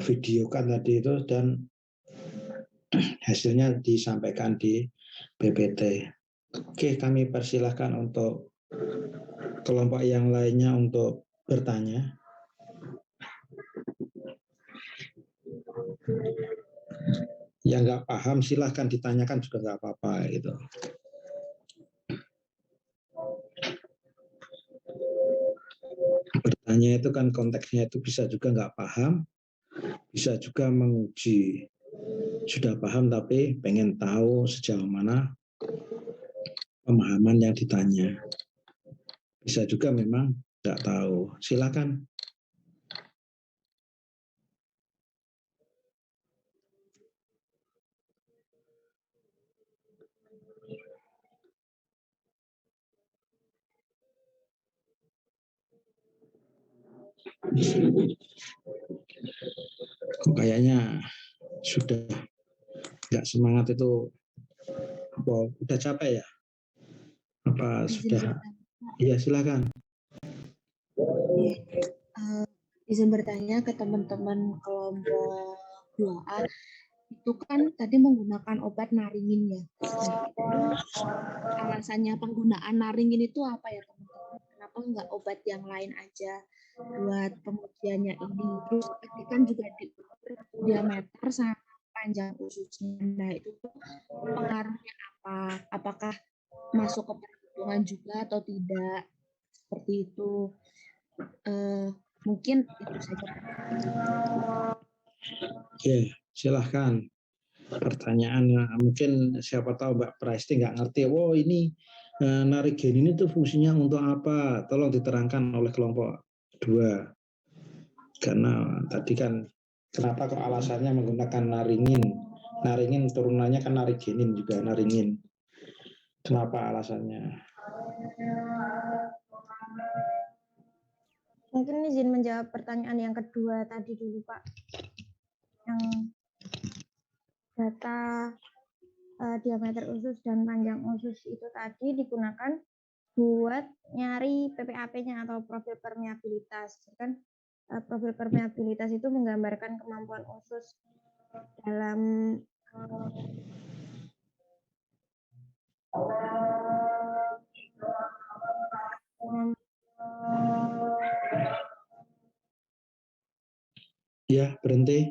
videokan tadi itu, dan hasilnya disampaikan di PPT. Oke, kami persilahkan untuk kelompok yang lainnya untuk bertanya. Yang nggak paham silahkan ditanyakan juga nggak apa-apa gitu. Bertanya itu kan konteksnya itu bisa juga nggak paham, bisa juga menguji sudah paham tapi pengen tahu sejauh mana pemahaman yang ditanya. Bisa juga memang nggak tahu. Silakan. Kok kayaknya sudah nggak semangat itu, apa udah capek ya? Apa sudah? Iya, silakan. Izin bertanya ke teman-teman kelompok 2A, itu kan tadi menggunakan obat naringin ya. Nah, itu alasannya penggunaan naringin itu apa ya teman-teman? Kenapa nggak obat yang lain aja buat pengujiannya ini? Terus tadi kan juga diameter sama panjang ususnya. Nah, itu pengaruhnya apa? Apakah masuk ke perhitungan juga atau tidak? Seperti itu. Mungkin itu saja. Oke, silahkan. Pertanyaannya mungkin siapa tahu Mbak Praisti nggak ngerti. Wow, ini narigen ini tuh fungsinya untuk apa? Tolong diterangkan oleh kelompok 2. Karena tadi kan kenapa kok alasannya menggunakan naringin? Naringin turunannya kan narigenin juga, naringin. Kenapa alasannya? Mungkin izin menjawab pertanyaan yang kedua tadi dulu, Pak. Yang data diameter usus dan panjang usus itu tadi digunakan buat nyari PPAP-nya atau profil permeabilitas. Kan profil permeabilitas itu menggambarkan kemampuan usus dalam Ya, berhenti.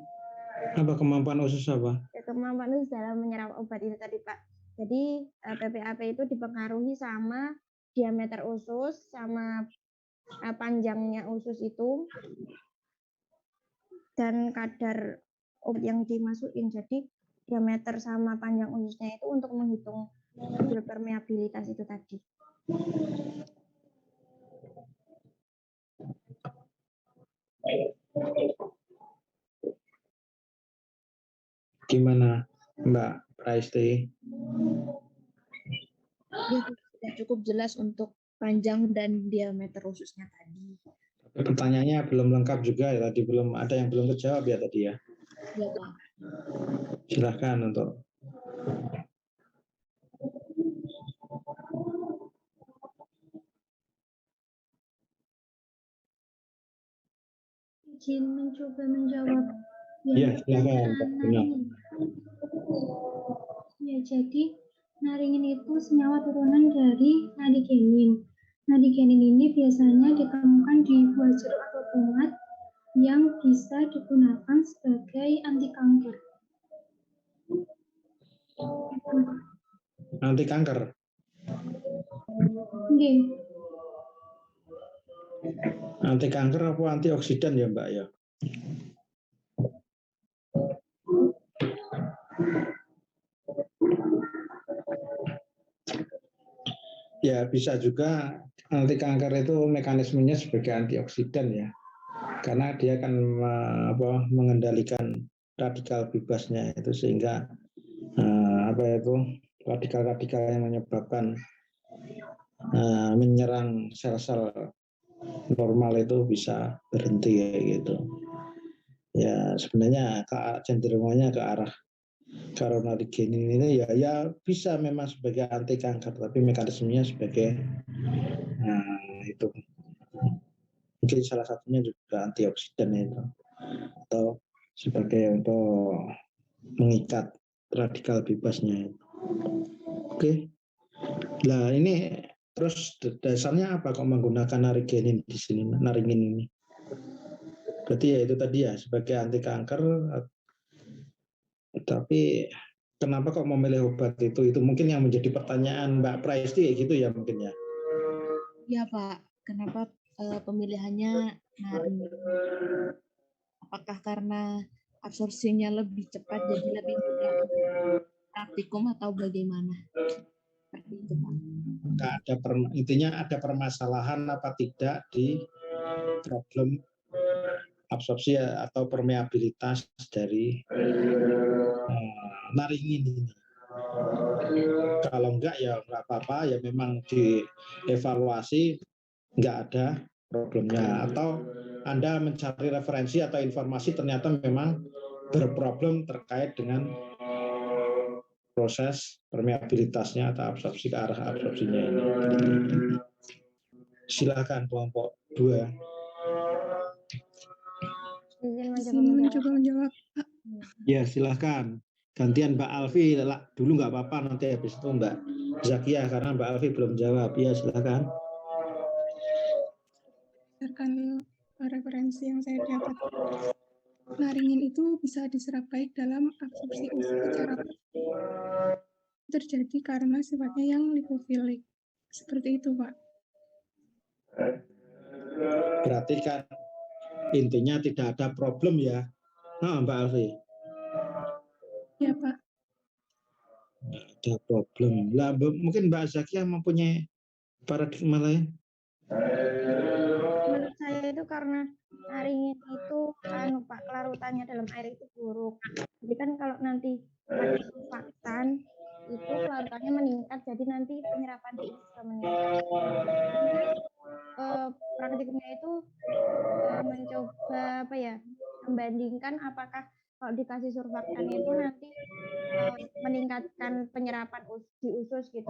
Apa kemampuan usus apa? Kemampuan usus dalam menyerap obat itu tadi, Pak. Jadi PPAP itu dipengaruhi sama diameter usus, sama panjangnya usus itu, dan kadar obat yang dimasukin. Jadi diameter sama panjang ususnya itu untuk menghitung profil permeabilitas itu tadi. Gimana Mbak Praisti? Ya, sudah cukup jelas untuk panjang dan diameter ususnya tadi. Pertanyaannya belum lengkap juga ya, tadi belum ada yang belum terjawab ya tadi ya. Ya, Pak. Silahkan untuk. Izin mencoba menjawab Ya, silakan. Ya, jadi naringin itu senyawa turunan dari nadigenin. Nadigenin ini biasanya ditemukan di buah jeruk atau tomat yang bisa digunakan sebagai anti kanker. Anti kanker? Okay. Anti kanker apa antioksidan ya Mbak ya? Ya bisa juga anti kanker itu mekanismenya sebagai antioksidan ya, karena dia akan mengendalikan radikal bebasnya itu, sehingga radikal-radikal yang menyebabkan menyerang sel-sel normal itu bisa berhenti kayak gitu. Ya sebenarnya cenderungannya ke arah karonadigenin ini ya bisa memang sebagai anti kanker, tapi mekanismenya sebagai itu mungkin salah satunya juga antioksidan itu, atau sebagai untuk mengikat radikal bebasnya. Oke. Nah ini terus dasarnya apa kok menggunakan naringin di sini, naringin ini? Berarti ya itu tadi ya sebagai anti kanker. Tapi kenapa kok memilih obat itu? Itu mungkin yang menjadi pertanyaan Mbak Praisti kayak gitu ya mungkin ya. Iya Pak, kenapa pemilihannya naringin? Apakah karena absorpsinya lebih cepat jadi lebih mudah praktikum atau bagaimana? Seperti itu Pak. Intinya ada permasalahan apa tidak di problem absorpsi atau permeabilitas dari naringin ini. Kalau enggak ya enggak apa-apa, ya memang dievaluasi enggak ada problemnya, atau Anda mencari referensi atau informasi ternyata memang berproblem terkait dengan proses permeabilitasnya atau absorpsi ke arah absorpsinya ini. Silakan kelompok 2. Izin mencoba menjawab. Ya silakan. Gantian Mbak Alfi dulu nggak apa-apa, nanti habis itu Mbak Zakia, karena Mbak Alfi belum jawab. Ya silakan. Berdasarkan referensi yang saya dapat, naringin itu bisa diserap baik dalam absorpsi secara terjadi karena sifatnya yang lipofilik. Seperti itu, Pak. Berarti kan intinya tidak ada problem ya, Mbak Alfi? Ya, Pak. Tidak ada problem. Lah, mungkin Mbak Zakia mempunyai paradigma lain? Menurut saya itu karena naringin itu Pak, kelarutannya dalam air itu buruk. Jadi kan kalau nanti pakai surfaktan itu kelarutannya meningkat, jadi nanti penyerapan di juga meningkat. Praktikumnya itu mencoba membandingkan apakah kalau dikasih surfaktan itu nanti meningkatkan penyerapan di usus gitu.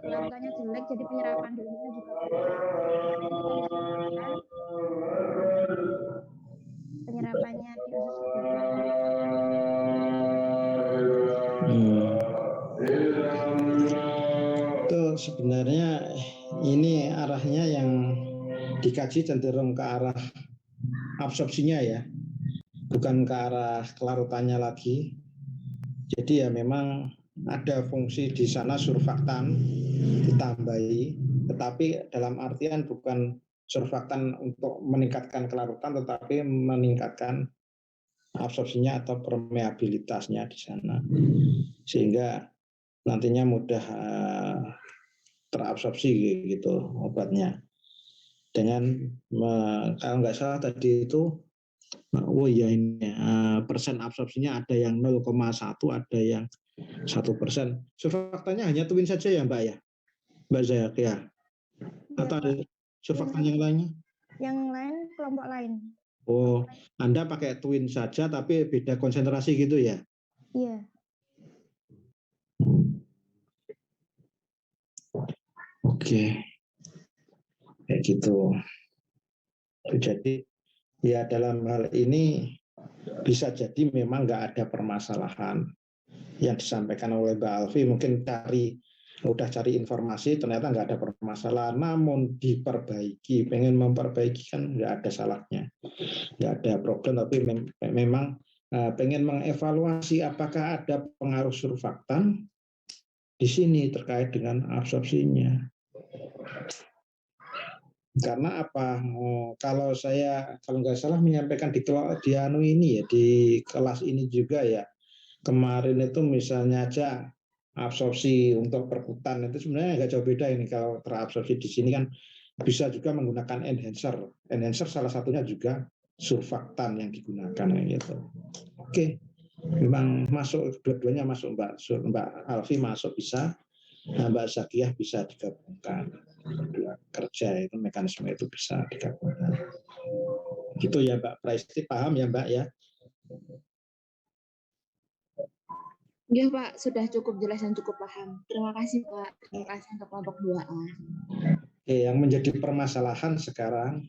Kelarutannya jelek, jadi penyerapan di ususnya juga penyerapannya di usus lebih baik. Itu sebenarnya ini arahnya yang dikaji cenderung ke arah absorpsinya ya, bukan ke arah kelarutannya lagi. Jadi ya memang ada fungsi di sana surfaktan ditambahi, tetapi dalam artian bukan surfaktan untuk meningkatkan kelarutan, tetapi meningkatkan absorpsinya atau permeabilitasnya di sana, sehingga nantinya mudah terabsorpsi gitu obatnya. Dengan kalau nggak salah tadi itu, ini persen absorpsinya ada yang 0,1, ada yang 1%. Surfaktannya hanya Twin saja ya Mbak ya, Mbak Zakia? Atau ada surfaktan yang lainnya? Yang lain kelompok lain. Oh, Anda pakai Twin saja tapi beda konsentrasi gitu ya? Iya. Oke, kayak gitu. Jadi ya dalam hal ini bisa jadi memang nggak ada permasalahan yang disampaikan oleh Mbak Alfi. Mungkin udah cari informasi ternyata nggak ada permasalahan, namun diperbaiki, pengen memperbaiki kan nggak ada salahnya, nggak ada problem. Tapi memang pengen mengevaluasi apakah ada pengaruh surfaktan di sini terkait dengan absorpsinya. Karena apa? Kalau nggak salah menyampaikan di kelas ini juga ya, kemarin itu misalnya aja absorpsi untuk perkutan itu sebenarnya nggak jauh beda ini. Kalau terabsorpsi di sini kan bisa juga menggunakan enhancer. Enhancer salah satunya juga surfaktan yang digunakan gitu. Oke, memang masuk, dua-duanya masuk, Mbak Alfi masuk bisa, Mbak Zakiah bisa digabungkan. Dua kerja itu mekanisme itu bisa digabungkan. Gitu ya Mbak Praisti, paham ya Mbak ya? Iya Pak, sudah cukup jelas dan cukup paham. Terima kasih Pak. Terima kasih untuk kelompok 2A. Oke, yang menjadi permasalahan sekarang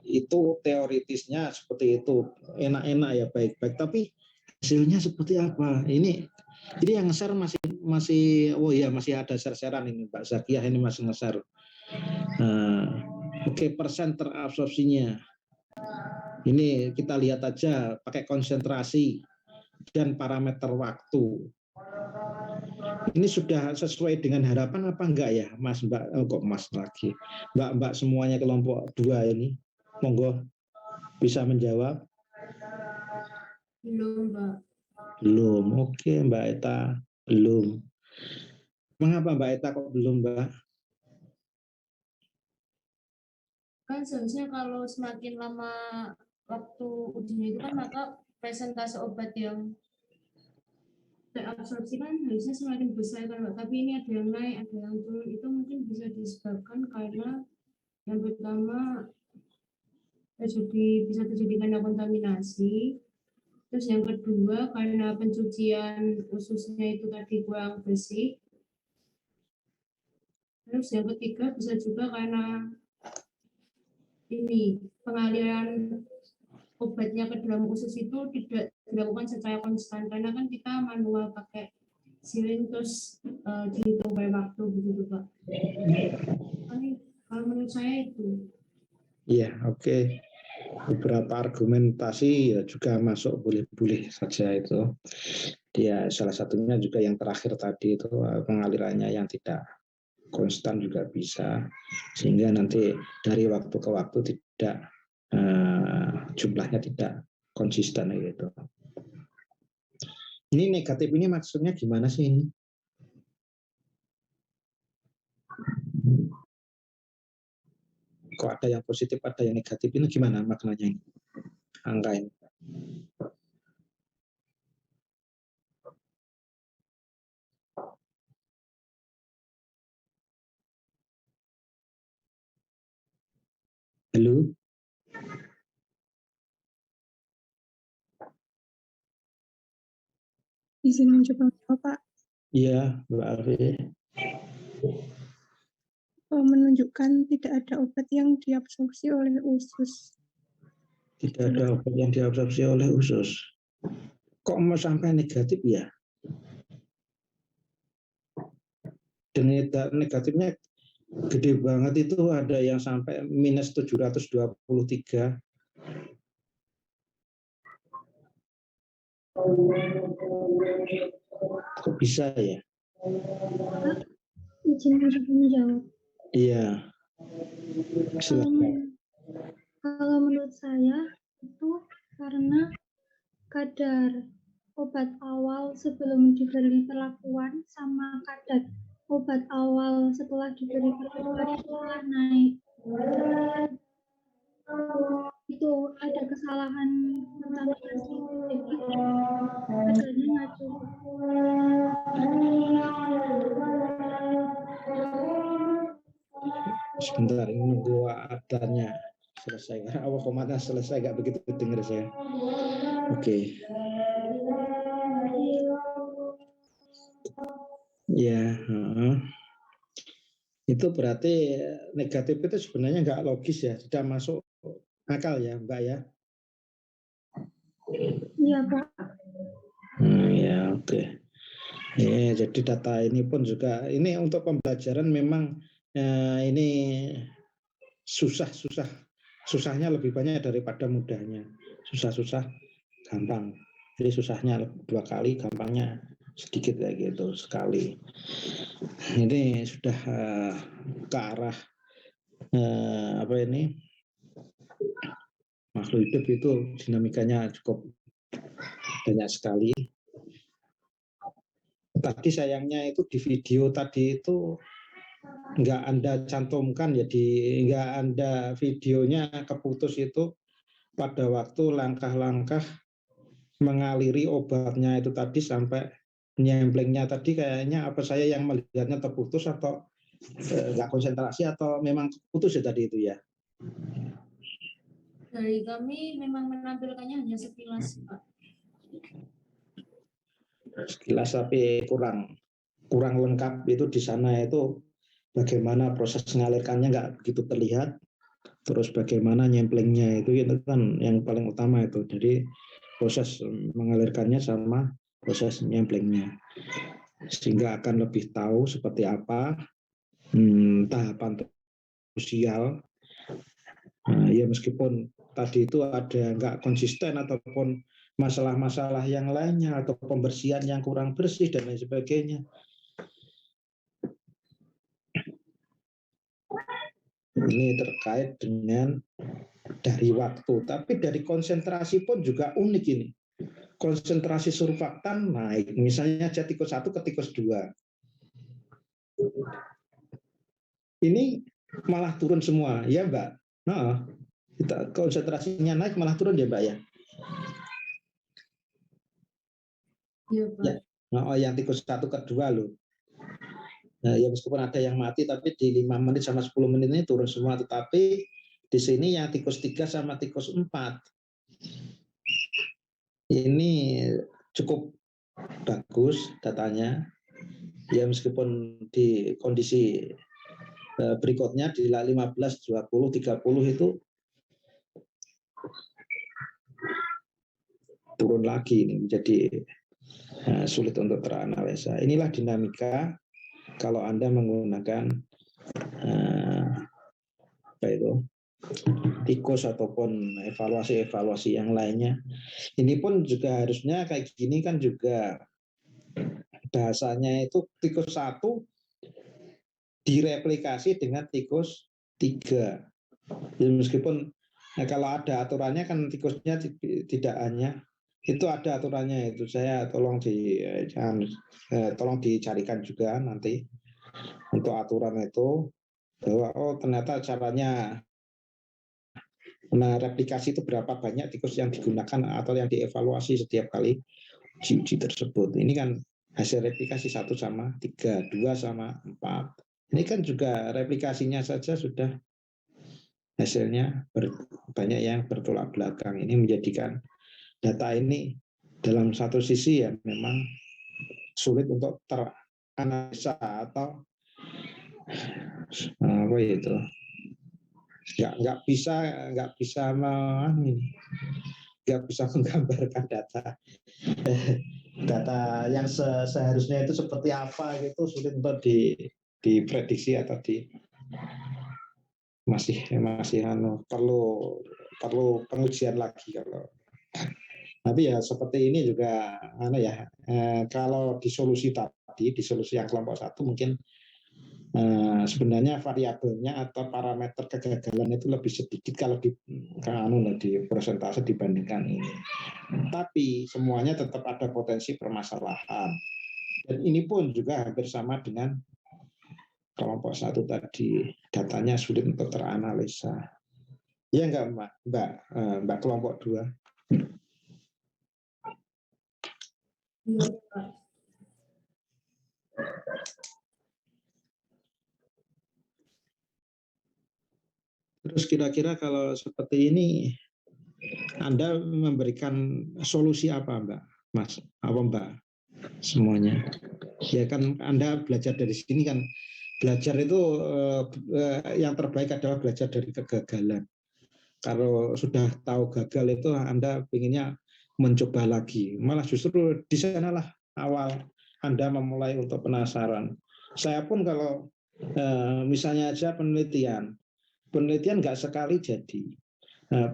itu teoritisnya seperti itu, enak-enak ya, baik-baik, tapi hasilnya seperti apa? Ini yang nge-share masih oh ya masih ada share-sharean ini Pak Zakiah ini masih nge-share. Oke, persen terabsorpsinya. Ini kita lihat aja pakai konsentrasi dan parameter waktu. Ini sudah sesuai dengan harapan apa enggak ya, Mas Mbak? Oh, kok Mas lagi? Mbak semuanya kelompok 2 ini. Monggo bisa menjawab. Belum, Mbak. Belum. Oke, Mbak Eta belum. Mengapa Mbak Eta kok belum, Mbak? Kan seharusnya kalau semakin lama waktu ujinya itu kan maka presentase obat yang terabsorpsi kan harusnya semakin besar kan Mbak. Tapi ini ada yang naik, ada yang turun. Itu mungkin bisa disebabkan karena yang pertama bisa terjadi karena kontaminasi. Terus yang kedua karena pencucian ususnya itu tadi kurang bersih. Terus yang ketiga bisa juga karena ini pengaliran obatnya ke dalam usus itu tidak dilakukan secara konstan karena kan kita manual pakai sirin terus dihitung by waktu begitu Pak. Kalau menurut saya itu. Iya, oke. Beberapa argumentasi ya juga masuk, boleh-boleh saja itu. Dia salah satunya juga yang terakhir tadi itu pengalirannya yang tidak konstan juga bisa, sehingga nanti dari waktu ke waktu tidak jumlahnya tidak konsisten gitu. Ini negatif ini maksudnya gimana sih ini? Kok ada yang positif, ada yang negatif, ini gimana maknanya ini? Angka ini. Halo? Izin mencoba Pak. Iya, Mbak Alfi. Menunjukkan tidak ada obat yang diabsorpsi oleh usus. Tidak ada obat yang diabsorpsi oleh usus. Kok mau sampai negatif ya? Dan negatifnya gede banget, itu ada yang sampai minus 723. Kok bisa ya? Izin menjawab. Iya. Silakan. Kalau menurut saya itu karena kadar obat awal sebelum diberi perlakuan sama kadar obat awal setelah diberi perlakuan itu naik. Itu ada kesalahan kontaminasi, jadi kadarnya nggak cukup. Sebentar, ini nunggu adanya selesai. Awal komatnya selesai, nggak begitu dengar saya. Oke. Ya, itu berarti negatif itu sebenarnya nggak logis ya, tidak masuk akal ya, Mbak ya? Iya, Pak. Ya, oke. Ya, jadi data ini pun juga, ini untuk pembelajaran memang ini susahnya lebih banyak daripada mudahnya. Susah gampang. Jadi susahnya 2 kali, gampangnya sedikit kayak gitu sekali. Ini sudah ke arah apa ini, makhluk hidup itu dinamikanya cukup banyak sekali. Tadi sayangnya itu di video tadi itu nggak Anda cantumkan, jadi nggak Anda videonya keputus itu pada waktu langkah-langkah mengaliri obatnya itu tadi sampai nyemplingnya tadi. Kayaknya apa saya yang melihatnya terputus atau nggak konsentrasi atau memang putus ya tadi itu ya? Dari kami memang menampilkannya hanya sekilas, Pak. Sekilas tapi kurang lengkap itu di sana itu bagaimana proses mengalirkannya nggak begitu terlihat, terus bagaimana nyemplingnya itu kan yang paling utama itu. Jadi proses mengalirkannya sama proses nyemplingnya, sehingga akan lebih tahu seperti apa tahapan sosial. Ya meskipun tadi itu ada nggak konsisten ataupun masalah-masalah yang lainnya atau pembersihan yang kurang bersih dan lain sebagainya. Ini terkait dengan dari waktu, tapi dari konsentrasi pun juga unik ini. Konsentrasi surfaktan naik, misalnya aja tikus 1 ke tikus 2. Ini malah turun semua, ya Mbak? Nah, kita konsentrasinya naik malah turun ya Mbak ya? Iya, Pak. Ya. Nah, yang tikus 1 ke 2 loh. Nah, ya meskipun ada yang mati, tapi di 5 menit sama 10 menit ini turun semua. Tetapi di sini yang tikus 3 sama tikus 4 ini cukup bagus datanya. Ya meskipun di kondisi berikutnya di 15, 20, 30 itu turun lagi, ini menjadi sulit untuk teranalisa. Inilah dinamika kalau Anda menggunakan apa itu tikus ataupun evaluasi yang lainnya. Ini pun juga harusnya kayak gini kan juga bahasanya itu tikus 1 direplikasi dengan tikus 3. Jadi meskipun kalau ada aturannya kan tikusnya tidak hanya itu, ada aturannya itu. Saya tolong dicarikan juga nanti untuk aturan itu, bahwa ternyata caranya replikasi itu berapa banyak tikus yang digunakan atau yang dievaluasi setiap kali uji tersebut. Ini kan hasil replikasi 1 sama 3, 2 sama 4. Ini kan juga replikasinya saja sudah hasilnya banyak yang bertolak belakang. Ini menjadikan data ini dalam satu sisi ya memang sulit untuk teranalisa atau apa itu, nggak bisa menggambarkan data yang seharusnya itu seperti apa gitu, sulit untuk diprediksi atau masih perlu pengujian lagi. Tapi ya seperti ini juga kalau di solusi yang kelompok 1 mungkin sebenarnya variabelnya atau parameter kegagalan itu lebih sedikit kalau di persentase dibandingkan ini. Tapi semuanya tetap ada potensi permasalahan. Dan ini pun juga hampir sama dengan kelompok 1 tadi, datanya sulit untuk teranalisa. Ya enggak Mbak kelompok 2? Iya, Pak. Terus kira-kira kalau seperti ini Anda memberikan solusi apa Mbak? Mas, apa Mbak? Semuanya. Ya kan Anda belajar dari sini kan, belajar itu yang terbaik adalah belajar dari kegagalan. Kalau sudah tahu gagal itu Anda pengennya mencoba lagi. Malah justru di sanalah awal Anda memulai untuk penasaran. Saya pun kalau misalnya aja penelitian nggak sekali jadi.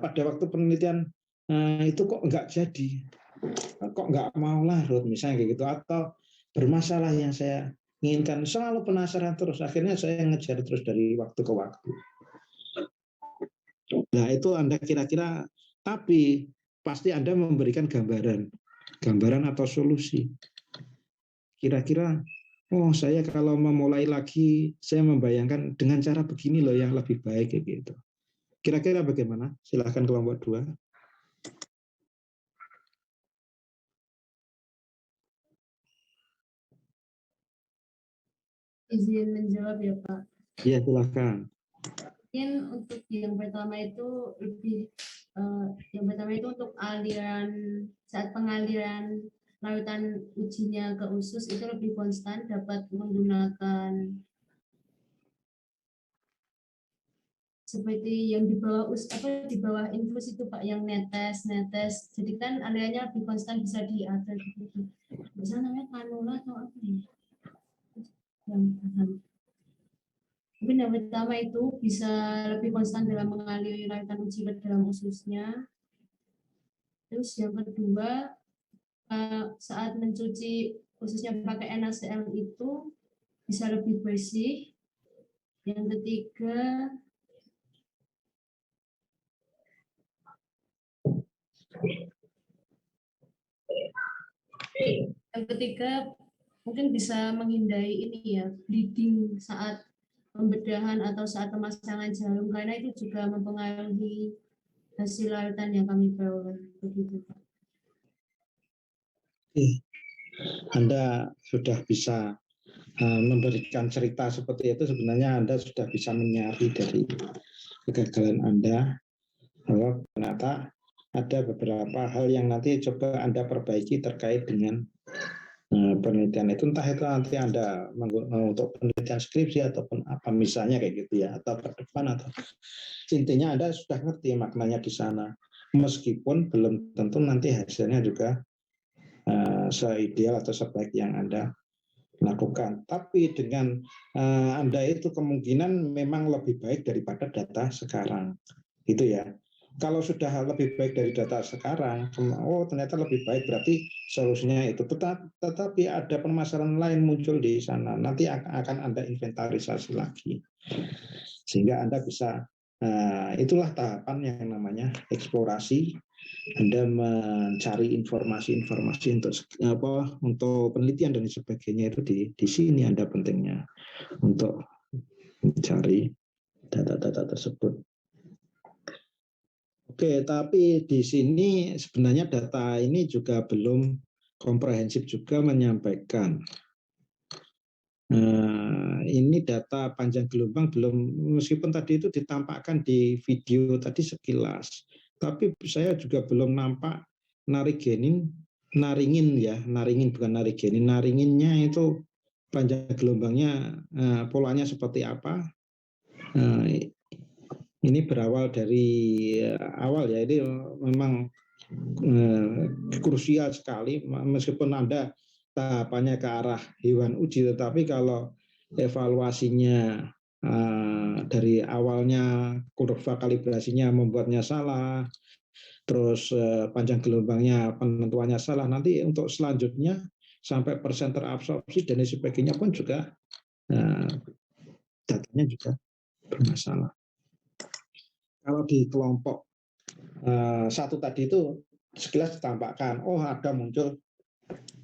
Pada waktu penelitian itu kok nggak jadi, kok nggak mau larut misalnya kayak gitu, atau bermasalah yang saya inginkan, selalu penasaran terus, akhirnya saya ngejar terus dari waktu ke waktu. Nah itu Anda kira-kira, tapi pasti Anda memberikan gambaran atau solusi. kira-kira oh saya kalau memulai lagi saya membayangkan dengan cara begini loh yang lebih baik kayak gitu. Kira-kira bagaimana? Silahkan kelompok 2. Izin menjawab ya Pak. Ya silahkan. Mungkin untuk yang pertama itu lebih yang pertama itu untuk aliran saat pengaliran lautan ujinya ke usus itu lebih konstan, dapat menggunakan seperti yang di bawah di bawah infus itu Pak, yang netes. Jadi kan alirannya lebih konstan, bisa diatur gitu. Misalnya namanya kanula atau apa ya? Yang paham. Mungkin yang pertama itu bisa lebih konstan dalam mengaliri lautan uji ke dalam ususnya. Terus yang kedua, saat mencuci khususnya pakai NaCl itu bisa lebih bersih. Yang ketiga, mungkin bisa menghindari ini ya, bleeding saat pembedahan atau saat pemasangan jarum, karena itu juga mempengaruhi hasil lautan yang kami peroleh. Begitu Pak. Anda sudah bisa memberikan cerita seperti itu, sebenarnya Anda sudah bisa menyadari dari kegagalan Anda bahwa ternyata ada beberapa hal yang nanti coba Anda perbaiki terkait dengan penelitian itu, entah itu nanti Anda untuk penelitian skripsi ataupun apa misalnya kayak gitu ya, atau ke depan, atau intinya Anda sudah ngerti maknanya di sana, meskipun belum tentu nanti hasilnya juga seideal atau sebaik yang Anda lakukan. Tapi dengan Anda itu kemungkinan memang lebih baik daripada data sekarang, gitu ya. Kalau sudah lebih baik dari data sekarang, oh ternyata lebih baik, berarti solusinya itu. Tetapi ada permasalahan lain muncul di sana, nanti akan Anda inventarisasi lagi. Sehingga Anda bisa, itulah tahapan yang namanya eksplorasi. Anda mencari informasi-informasi untuk penelitian dan sebagainya, itu di sini Anda pentingnya untuk mencari data-data tersebut. Oke, tapi di sini sebenarnya data ini juga belum komprehensif juga menyampaikan. Ini data panjang gelombang belum, meskipun tadi itu ditampakkan di video tadi sekilas, tapi saya juga belum nampak naringinnya itu panjang gelombangnya polanya seperti apa. Ini berawal dari awal ya, ini memang krusial sekali, meskipun Anda tahapannya ke arah hewan uji, tetapi kalau evaluasinya dari awalnya kurva kalibrasinya membuatnya salah, terus panjang gelombangnya penentuannya salah, nanti untuk selanjutnya sampai persen terabsorpsi dan sebagainya pun juga datanya juga bermasalah. Kalau di kelompok satu tadi itu sekilas ditampakkan, oh ada muncul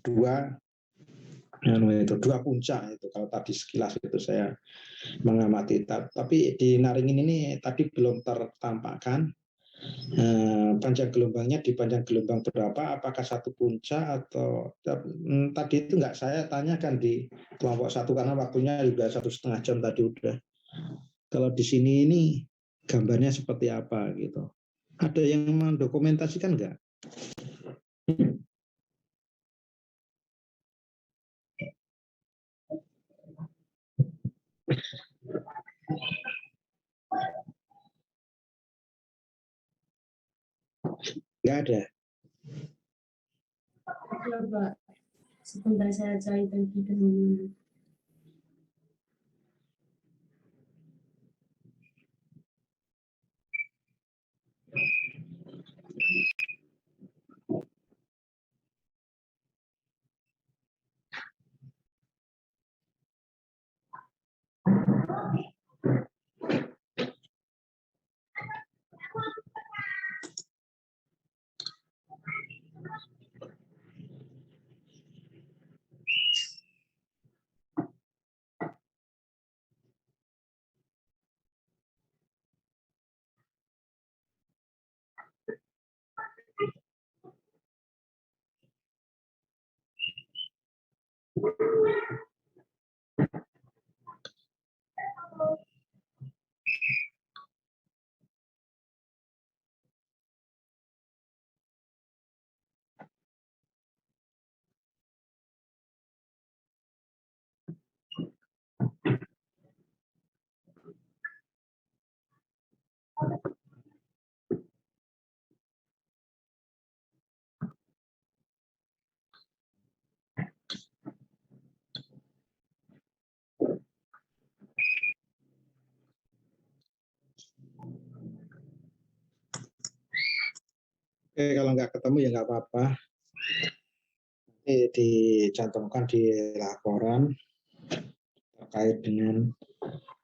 dua puncak itu. Kalau tadi sekilas itu saya mengamati, tapi di naringin ini tadi belum tertampakkan panjang gelombangnya di panjang gelombang berapa, apakah satu puncak atau tadi itu nggak saya tanyakan di kelompok satu karena waktunya juga 1,5 jam tadi udah. Kalau di sini ini gambarnya seperti apa gitu? Ada yang mendokumentasikan nggak? Nggak ada. Ya Pak, sebentar saya cari terlebih dahulu. Oke, kalau nggak ketemu ya nggak apa-apa. Ini dicantumkan di laporan terkait dengan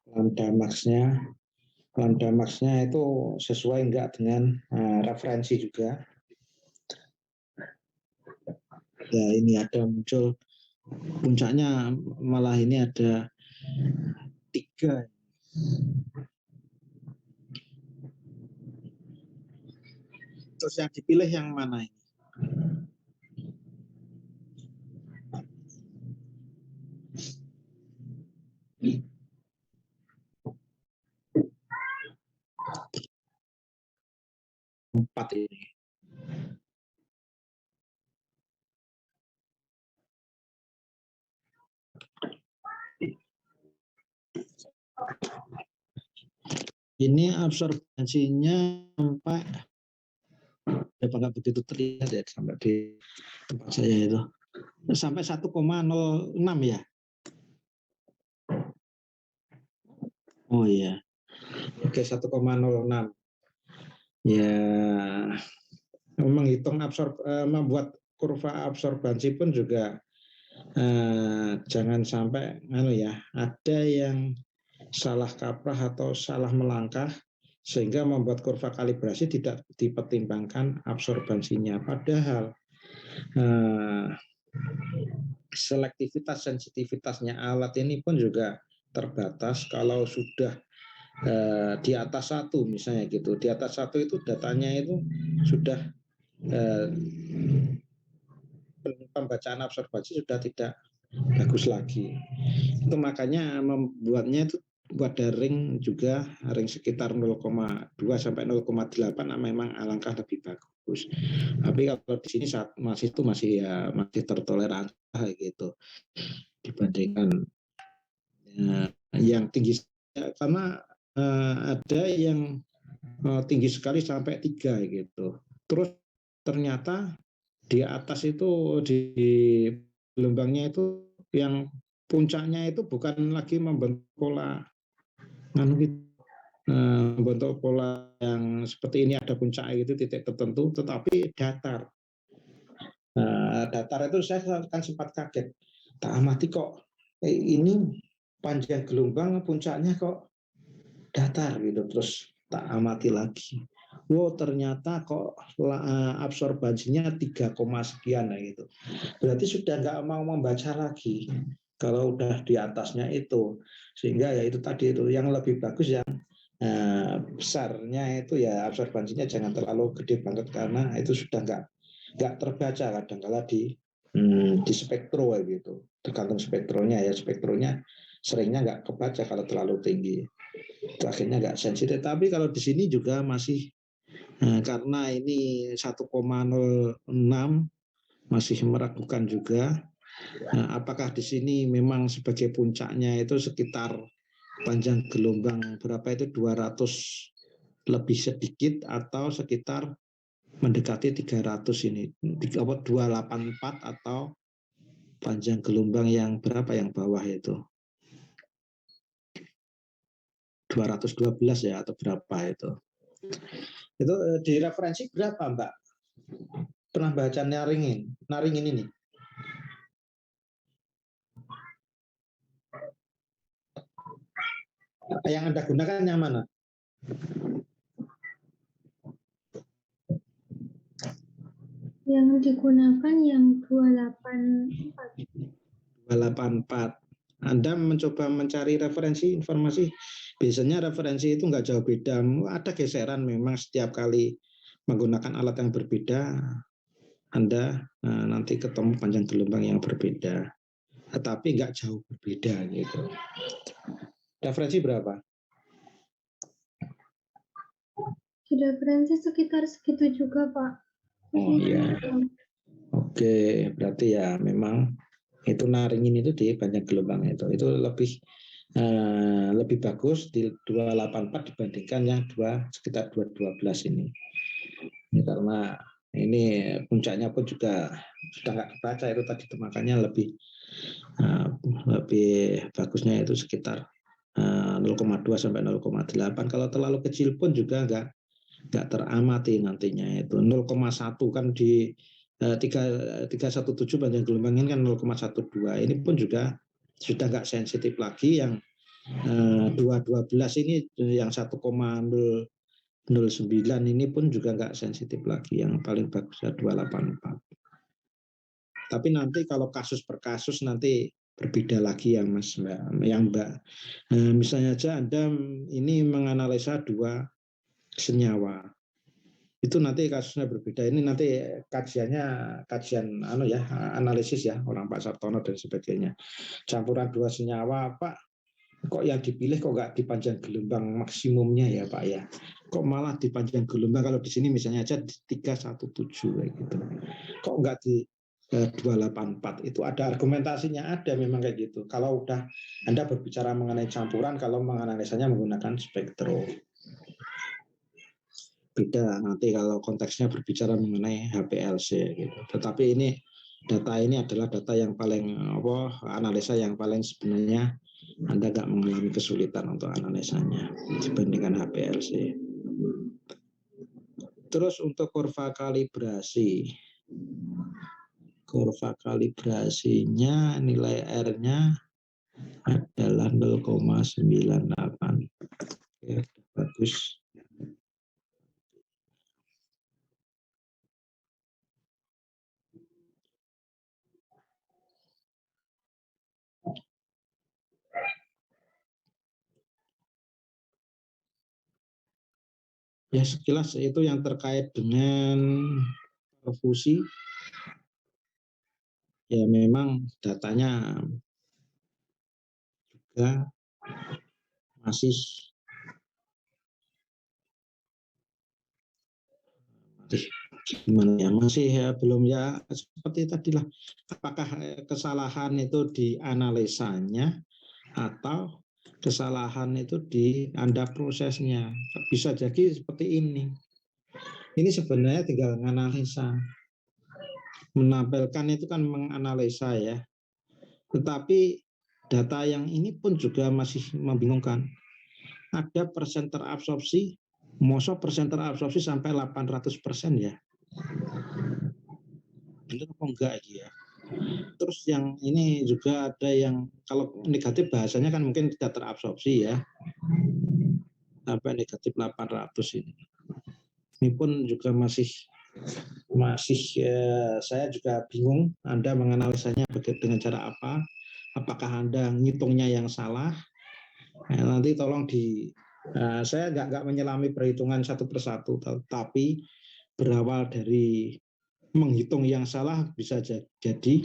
lambda max-nya. Lambda max-nya itu sesuai enggak dengan referensi juga. Ya, ini ada muncul puncaknya, malah ini ada 3. Terus yang dipilih yang mana ini? Empat ini. Ini absorbensinya sampai nggak begitu terlihat ya sampai di tempat saya itu sampai 1,06 ya. Oh iya, oke 1,06 ya. Menghitung membuat kurva absorbansi pun juga jangan sampai ada yang salah kaprah atau salah melangkah sehingga membuat kurva kalibrasi tidak dipertimbangkan absorbansinya. Padahal selektivitas sensitivitasnya alat ini pun juga terbatas. Kalau sudah di atas 1 misalnya gitu, di atas 1 itu datanya itu sudah pembacaan absorbansi sudah tidak bagus lagi. Itu makanya membuatnya itu buat ring juga, ring sekitar 0,2 sampai 0,8 memang alangkah lebih bagus. Tapi kalau di sini masih tertoleransi gitu dibandingkan yang tinggi, karena ada yang tinggi sekali sampai 3 gitu. Terus ternyata di atas itu di gelombangnya itu yang puncaknya itu bukan lagi membentuk pola membentuk pola yang seperti ini, ada puncak itu titik tertentu, tetapi datar. Datar itu saya kan sempat kaget, tak amati kok ini panjang gelombang puncaknya kok datar gitu. Terus tak amati lagi, wow ternyata kok absorbansinya 3, sekian gitu. Berarti sudah nggak mau membaca lagi kalau udah di atasnya itu, sehingga ya itu tadi itu yang lebih bagus yang besarnya itu ya absorbansinya jangan terlalu gede banget, karena itu sudah nggak terbaca kadang-kala di spektro gitu, tergantung spektronya ya, spektronya seringnya nggak kebaca kalau terlalu tinggi, itu akhirnya nggak sensitif. Tapi kalau di sini juga masih karena ini 1,06 masih meragukan juga. Apakah di sini memang sebagai puncaknya itu sekitar panjang gelombang berapa itu 200 lebih sedikit atau sekitar mendekati 300 ini 284 atau panjang gelombang yang berapa yang bawah itu 212 ya atau berapa itu di referensi berapa Mbak? Pernah baca naringin ini? Yang Anda gunakan yang mana? Yang digunakan yang 284. 284. Anda mencoba mencari referensi informasi, biasanya referensi itu nggak jauh beda. Ada geseran memang setiap kali menggunakan alat yang berbeda, Anda nanti ketemu panjang gelombang yang berbeda. tetapi nggak jauh berbeda gitu. Referensi berapa? Referensi sekitar segitu juga, Pak. Oh iya. Oke, berarti ya memang itu naringin itu di panjang gelombang itu lebih bagus di 284 dibandingkan yang sekitar 212 ini. Ini karena ini puncaknya pun juga sudah nggak kebaca itu tadi, makanya lebih bagusnya itu sekitar 0,2 sampai 0,8. Kalau terlalu kecil pun juga nggak teramati nantinya itu 0,1 kan di 317 panjang gelombang ini kan 0,12, ini pun juga sudah nggak sensitif lagi. Yang 212 ini yang 1,009 ini pun juga nggak sensitif lagi, yang paling bagus 284. Tapi nanti kalau kasus per kasus nanti berbeda lagi ya Mas Mbak. Misalnya aja Anda ini menganalisa 2 senyawa, itu nanti kasusnya berbeda. Ini nanti kajian analisis ya orang Pak Sartono dan sebagainya. Campuran 2 senyawa, Pak, kok yang dipilih kok nggak di panjang gelombang maksimumnya ya Pak ya? Kok malah di panjang gelombang, kalau di sini misalnya aja di 317 kayak gitu. Kok nggak di 284? Itu ada argumentasinya, ada memang kayak gitu. Kalau udah Anda berbicara mengenai campuran, kalau menganalisanya menggunakan spektro. Beda nanti kalau konteksnya berbicara mengenai HPLC gitu. Tetapi ini data ini adalah data yang paling analisa yang paling sebenarnya Anda nggak mengalami kesulitan untuk analisanya dibandingkan HPLC. Terus untuk kurva kalibrasinya nilai R-nya adalah 0,98. Oke, bagus. Ya sekilas itu yang terkait dengan perfusi. Ya memang datanya juga masih gimana ya, masih ya belum ya seperti tadilah, apakah kesalahan itu di analisanya atau kesalahan itu di Anda prosesnya. Bisa jadi seperti ini. Ini sebenarnya tinggal menganalisa. Menampilkan itu kan menganalisa ya. Tetapi data yang ini pun juga masih membingungkan. Ada persen terabsorpsi, mosok persen terabsorpsi sampai 800% ya. Benar apa enggak ya? Terus yang ini juga ada yang kalau negatif bahasanya kan mungkin tidak terabsorpsi ya. Sampai negatif 800 ini. Ini pun juga masih saya juga bingung Anda menganalisanya dengan cara apa. Apakah Anda ngitungnya yang salah? Nanti tolong saya nggak menyelami perhitungan satu persatu, tapi berawal dari menghitung yang salah bisa jadi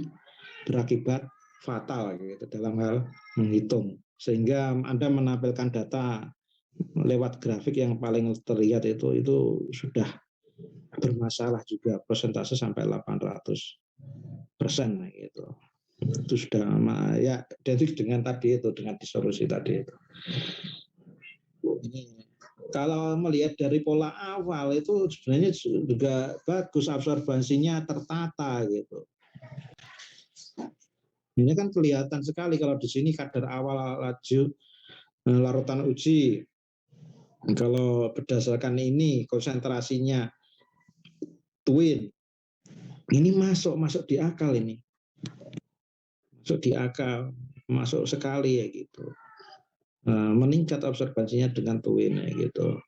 berakibat fatal gitu dalam hal menghitung, sehingga Anda menampilkan data lewat grafik yang paling terlihat itu sudah bermasalah juga, persentase sampai 800% gitu. Itu sudah ya identik dengan tadi itu, dengan disolusi tadi itu. Ini kalau melihat dari pola awal itu sebenarnya juga bagus, absorbansinya tertata gitu. Ini kan kelihatan sekali kalau di sini kadar awal laju larutan uji. Kalau berdasarkan ini konsentrasinya twin, ini masuk di akal ini. Masuk di akal, masuk sekali ya gitu. Meningkat absorbansinya dengan twin ya gitu.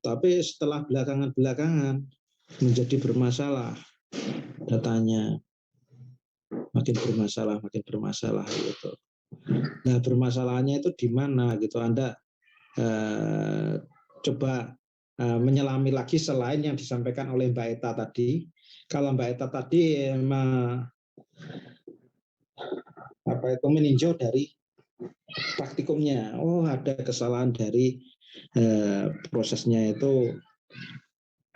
Tapi setelah belakangan menjadi bermasalah datanya, makin bermasalah gitu. Nah bermasalahnya itu di mana gitu? Anda coba menyelami lagi selain yang disampaikan oleh Mbak Eta tadi. Kalau Mbak Eta tadi meninjau dari praktikumnya. Oh, ada kesalahan dari prosesnya itu,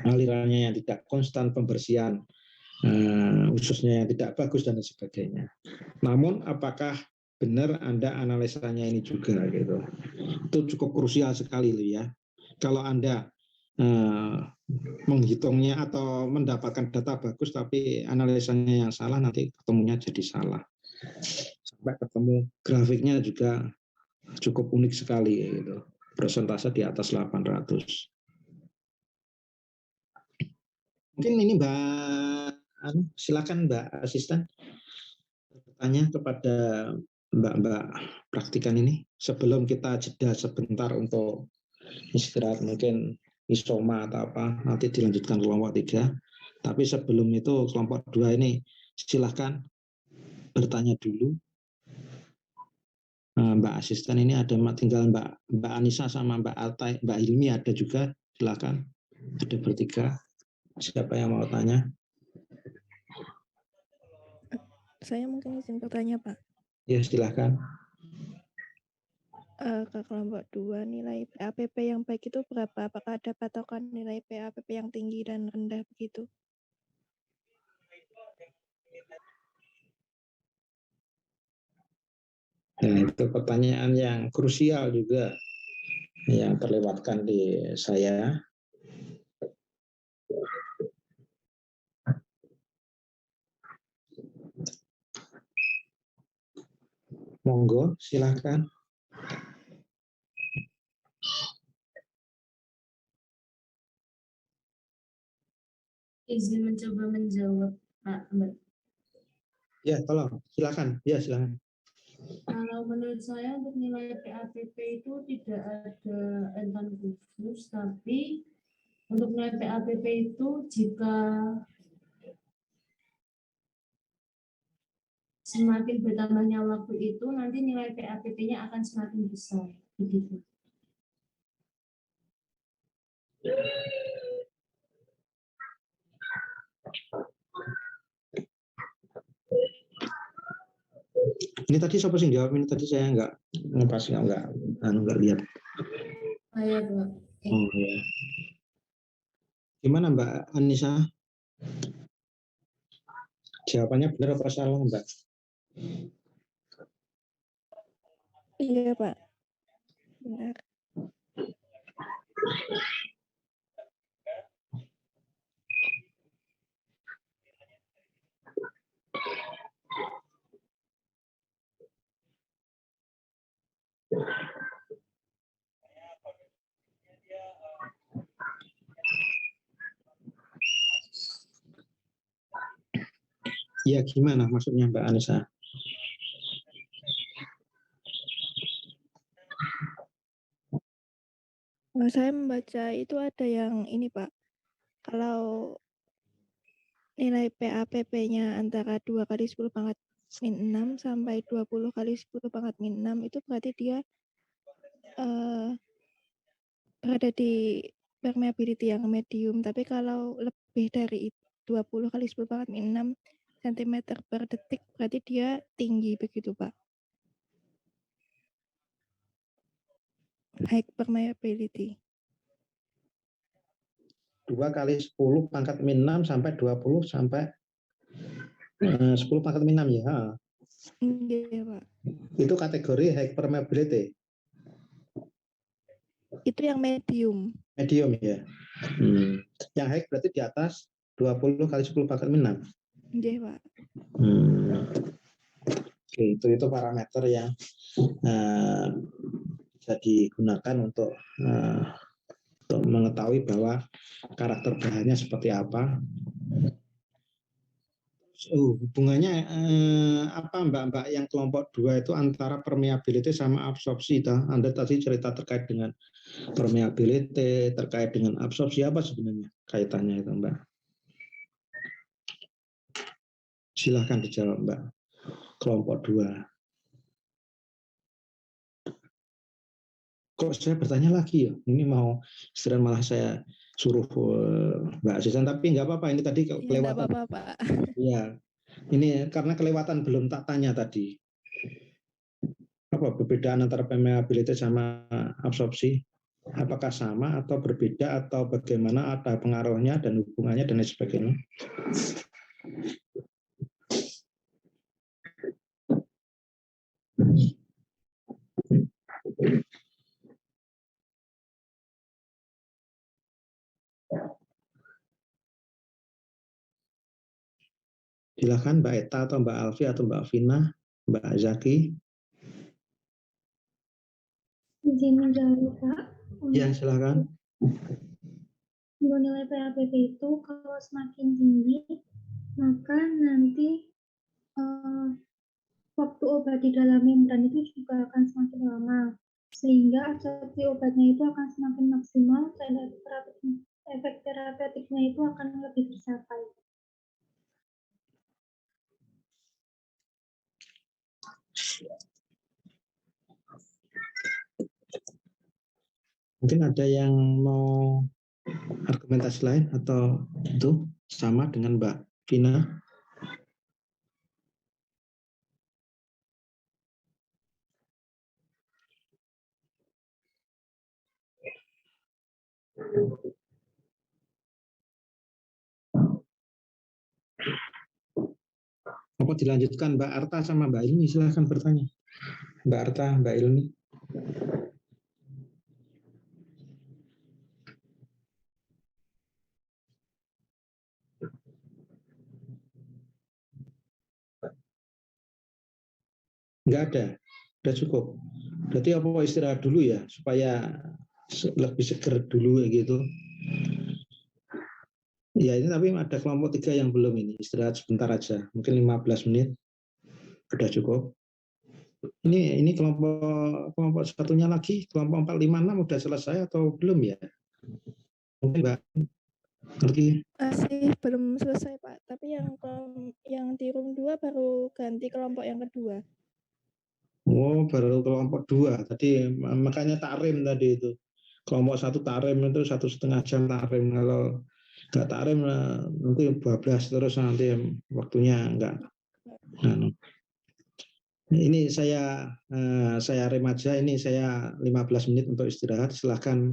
alirannya yang tidak konstan, pembersihan ususnya yang tidak bagus dan sebagainya. Namun apakah benar Anda analisanya ini juga gitu? Itu cukup krusial sekali ya. Kalau Anda menghitungnya atau mendapatkan data bagus tapi analisanya yang salah, nanti ketemunya jadi salah. Sampai ketemu grafiknya juga cukup unik sekali gitu. Persentase di atas 800. Mungkin ini silakan Mbak Asisten bertanya kepada Mbak praktikan ini sebelum kita jeda sebentar untuk istirahat, mungkin isoma atau apa, nanti dilanjutkan kelompok 3. Tapi sebelum itu kelompok 2 ini silakan bertanya dulu. Mbak Asisten ini ada tinggal Mbak Anissa sama Mbak Altai, Mbak Hilmi ada juga, silakan. Ada bertiga. Siapa yang mau tanya? Saya mungkin izin bertanya, Pak. Ya, silakan. Ke kelompok 2, nilai PAPP yang baik itu berapa? Apakah ada patokan nilai PAPP yang tinggi dan rendah begitu? Nah, itu pertanyaan yang krusial juga yang terlewatkan di saya. Monggo, silakan. Izin mencoba menjawab, Pak Mbak. Ya, tolong, silakan. Ya, silakan. Kalau menurut saya untuk nilai PAPP itu tidak ada entah khusus, tapi untuk nilai PAPP itu jika semakin bertambahnya waktu itu, nanti nilai PAPP-nya akan semakin besar. Begitu. Ini tadi siapa sih jawab? Ini tadi saya nggak lihat. Saya Pak. Oh, ya. Gimana Mbak Anissa? Jawabannya benar apa salah, Mbak? Iya, Pak. Benar. Ya, gimana maksudnya Mbak Anissa? Saya membaca itu ada yang ini, Pak. Kalau nilai PAPP-nya antara 2 kali 10 pangkat min 6 sampai 20 kali 10 pangkat min 6 itu berarti dia berada di permeability yang medium. Tapi kalau lebih dari 20 kali 10 pangkat min 6 cm per detik berarti dia tinggi begitu, Pak. High permeability. 2 kali 10 pangkat min 6 sampai 20 sampai 10 pangkat min 6 ya. Iya, Pak. Itu kategori high permeability. Itu yang medium. Medium ya. Yang high berarti di atas 20 kali 10 pangkat min 6. Iya, Pak. Oke, itu parameter yang bisa digunakan untuk mengetahui bahwa karakter bahannya seperti apa. Hubungannya apa Mbak yang kelompok 2 itu antara permeability sama absorpsi? Anda tadi cerita terkait dengan permeability, terkait dengan absorpsi, apa sebenarnya kaitannya itu Mbak? Silahkan dijawab Mbak. Kelompok 2. Kok saya bertanya lagi ya? Ini mau istirahat malah saya suruh Mbak Asisten, tapi nggak apa-apa. Ini tadi kelewatan. Nggak apa-apa, Pak. Iya, ini karena kelewatan belum tak tanya tadi. perbedaan antara permeabilitas sama absorpsi? Apakah sama atau berbeda atau bagaimana, ada pengaruhnya dan hubungannya dan lain sebagainya? Silakan Mbak Eta atau Mbak Alfi atau Mbak Vina, Mbak Zaki. Izin menjawab, Pak. Ya, silakan. Untuk nilai PAPP itu kalau semakin tinggi, maka nanti waktu obat di dalam membran itu juga akan semakin lama, sehingga absorpsi obatnya itu akan semakin maksimal dan efek terapeutiknya itu akan lebih tercapai. Mungkin ada yang mau argumentasi lain atau itu sama dengan Mbak Vina? Apa dilanjutkan Mbak Arta sama Mbak Ilmi? Silahkan bertanya. Mbak Arta, Mbak Ilmi. Enggak ada, udah cukup. Berarti apa istirahat dulu ya, supaya lebih seger dulu gitu. Ya ini tapi ada kelompok 3 yang belum ini, istirahat sebentar aja, mungkin 15 menit, udah cukup. Ini kelompok satunya lagi, kelompok 4, 5, 6 udah selesai atau belum ya? Mungkin Mbak ngerti? Masih belum selesai Pak, tapi yang di room 2 baru ganti kelompok yang kedua. Oh, baru kelompok 2. Tadi makanya takrim tadi itu. Kelompok 1 takrim itu 1,5 jam takrim. Kalau nggak takrim nanti bablas terus, nanti waktunya nggak. Nah, ini saya rem aja, ini saya 15 menit untuk istirahat. Silahkan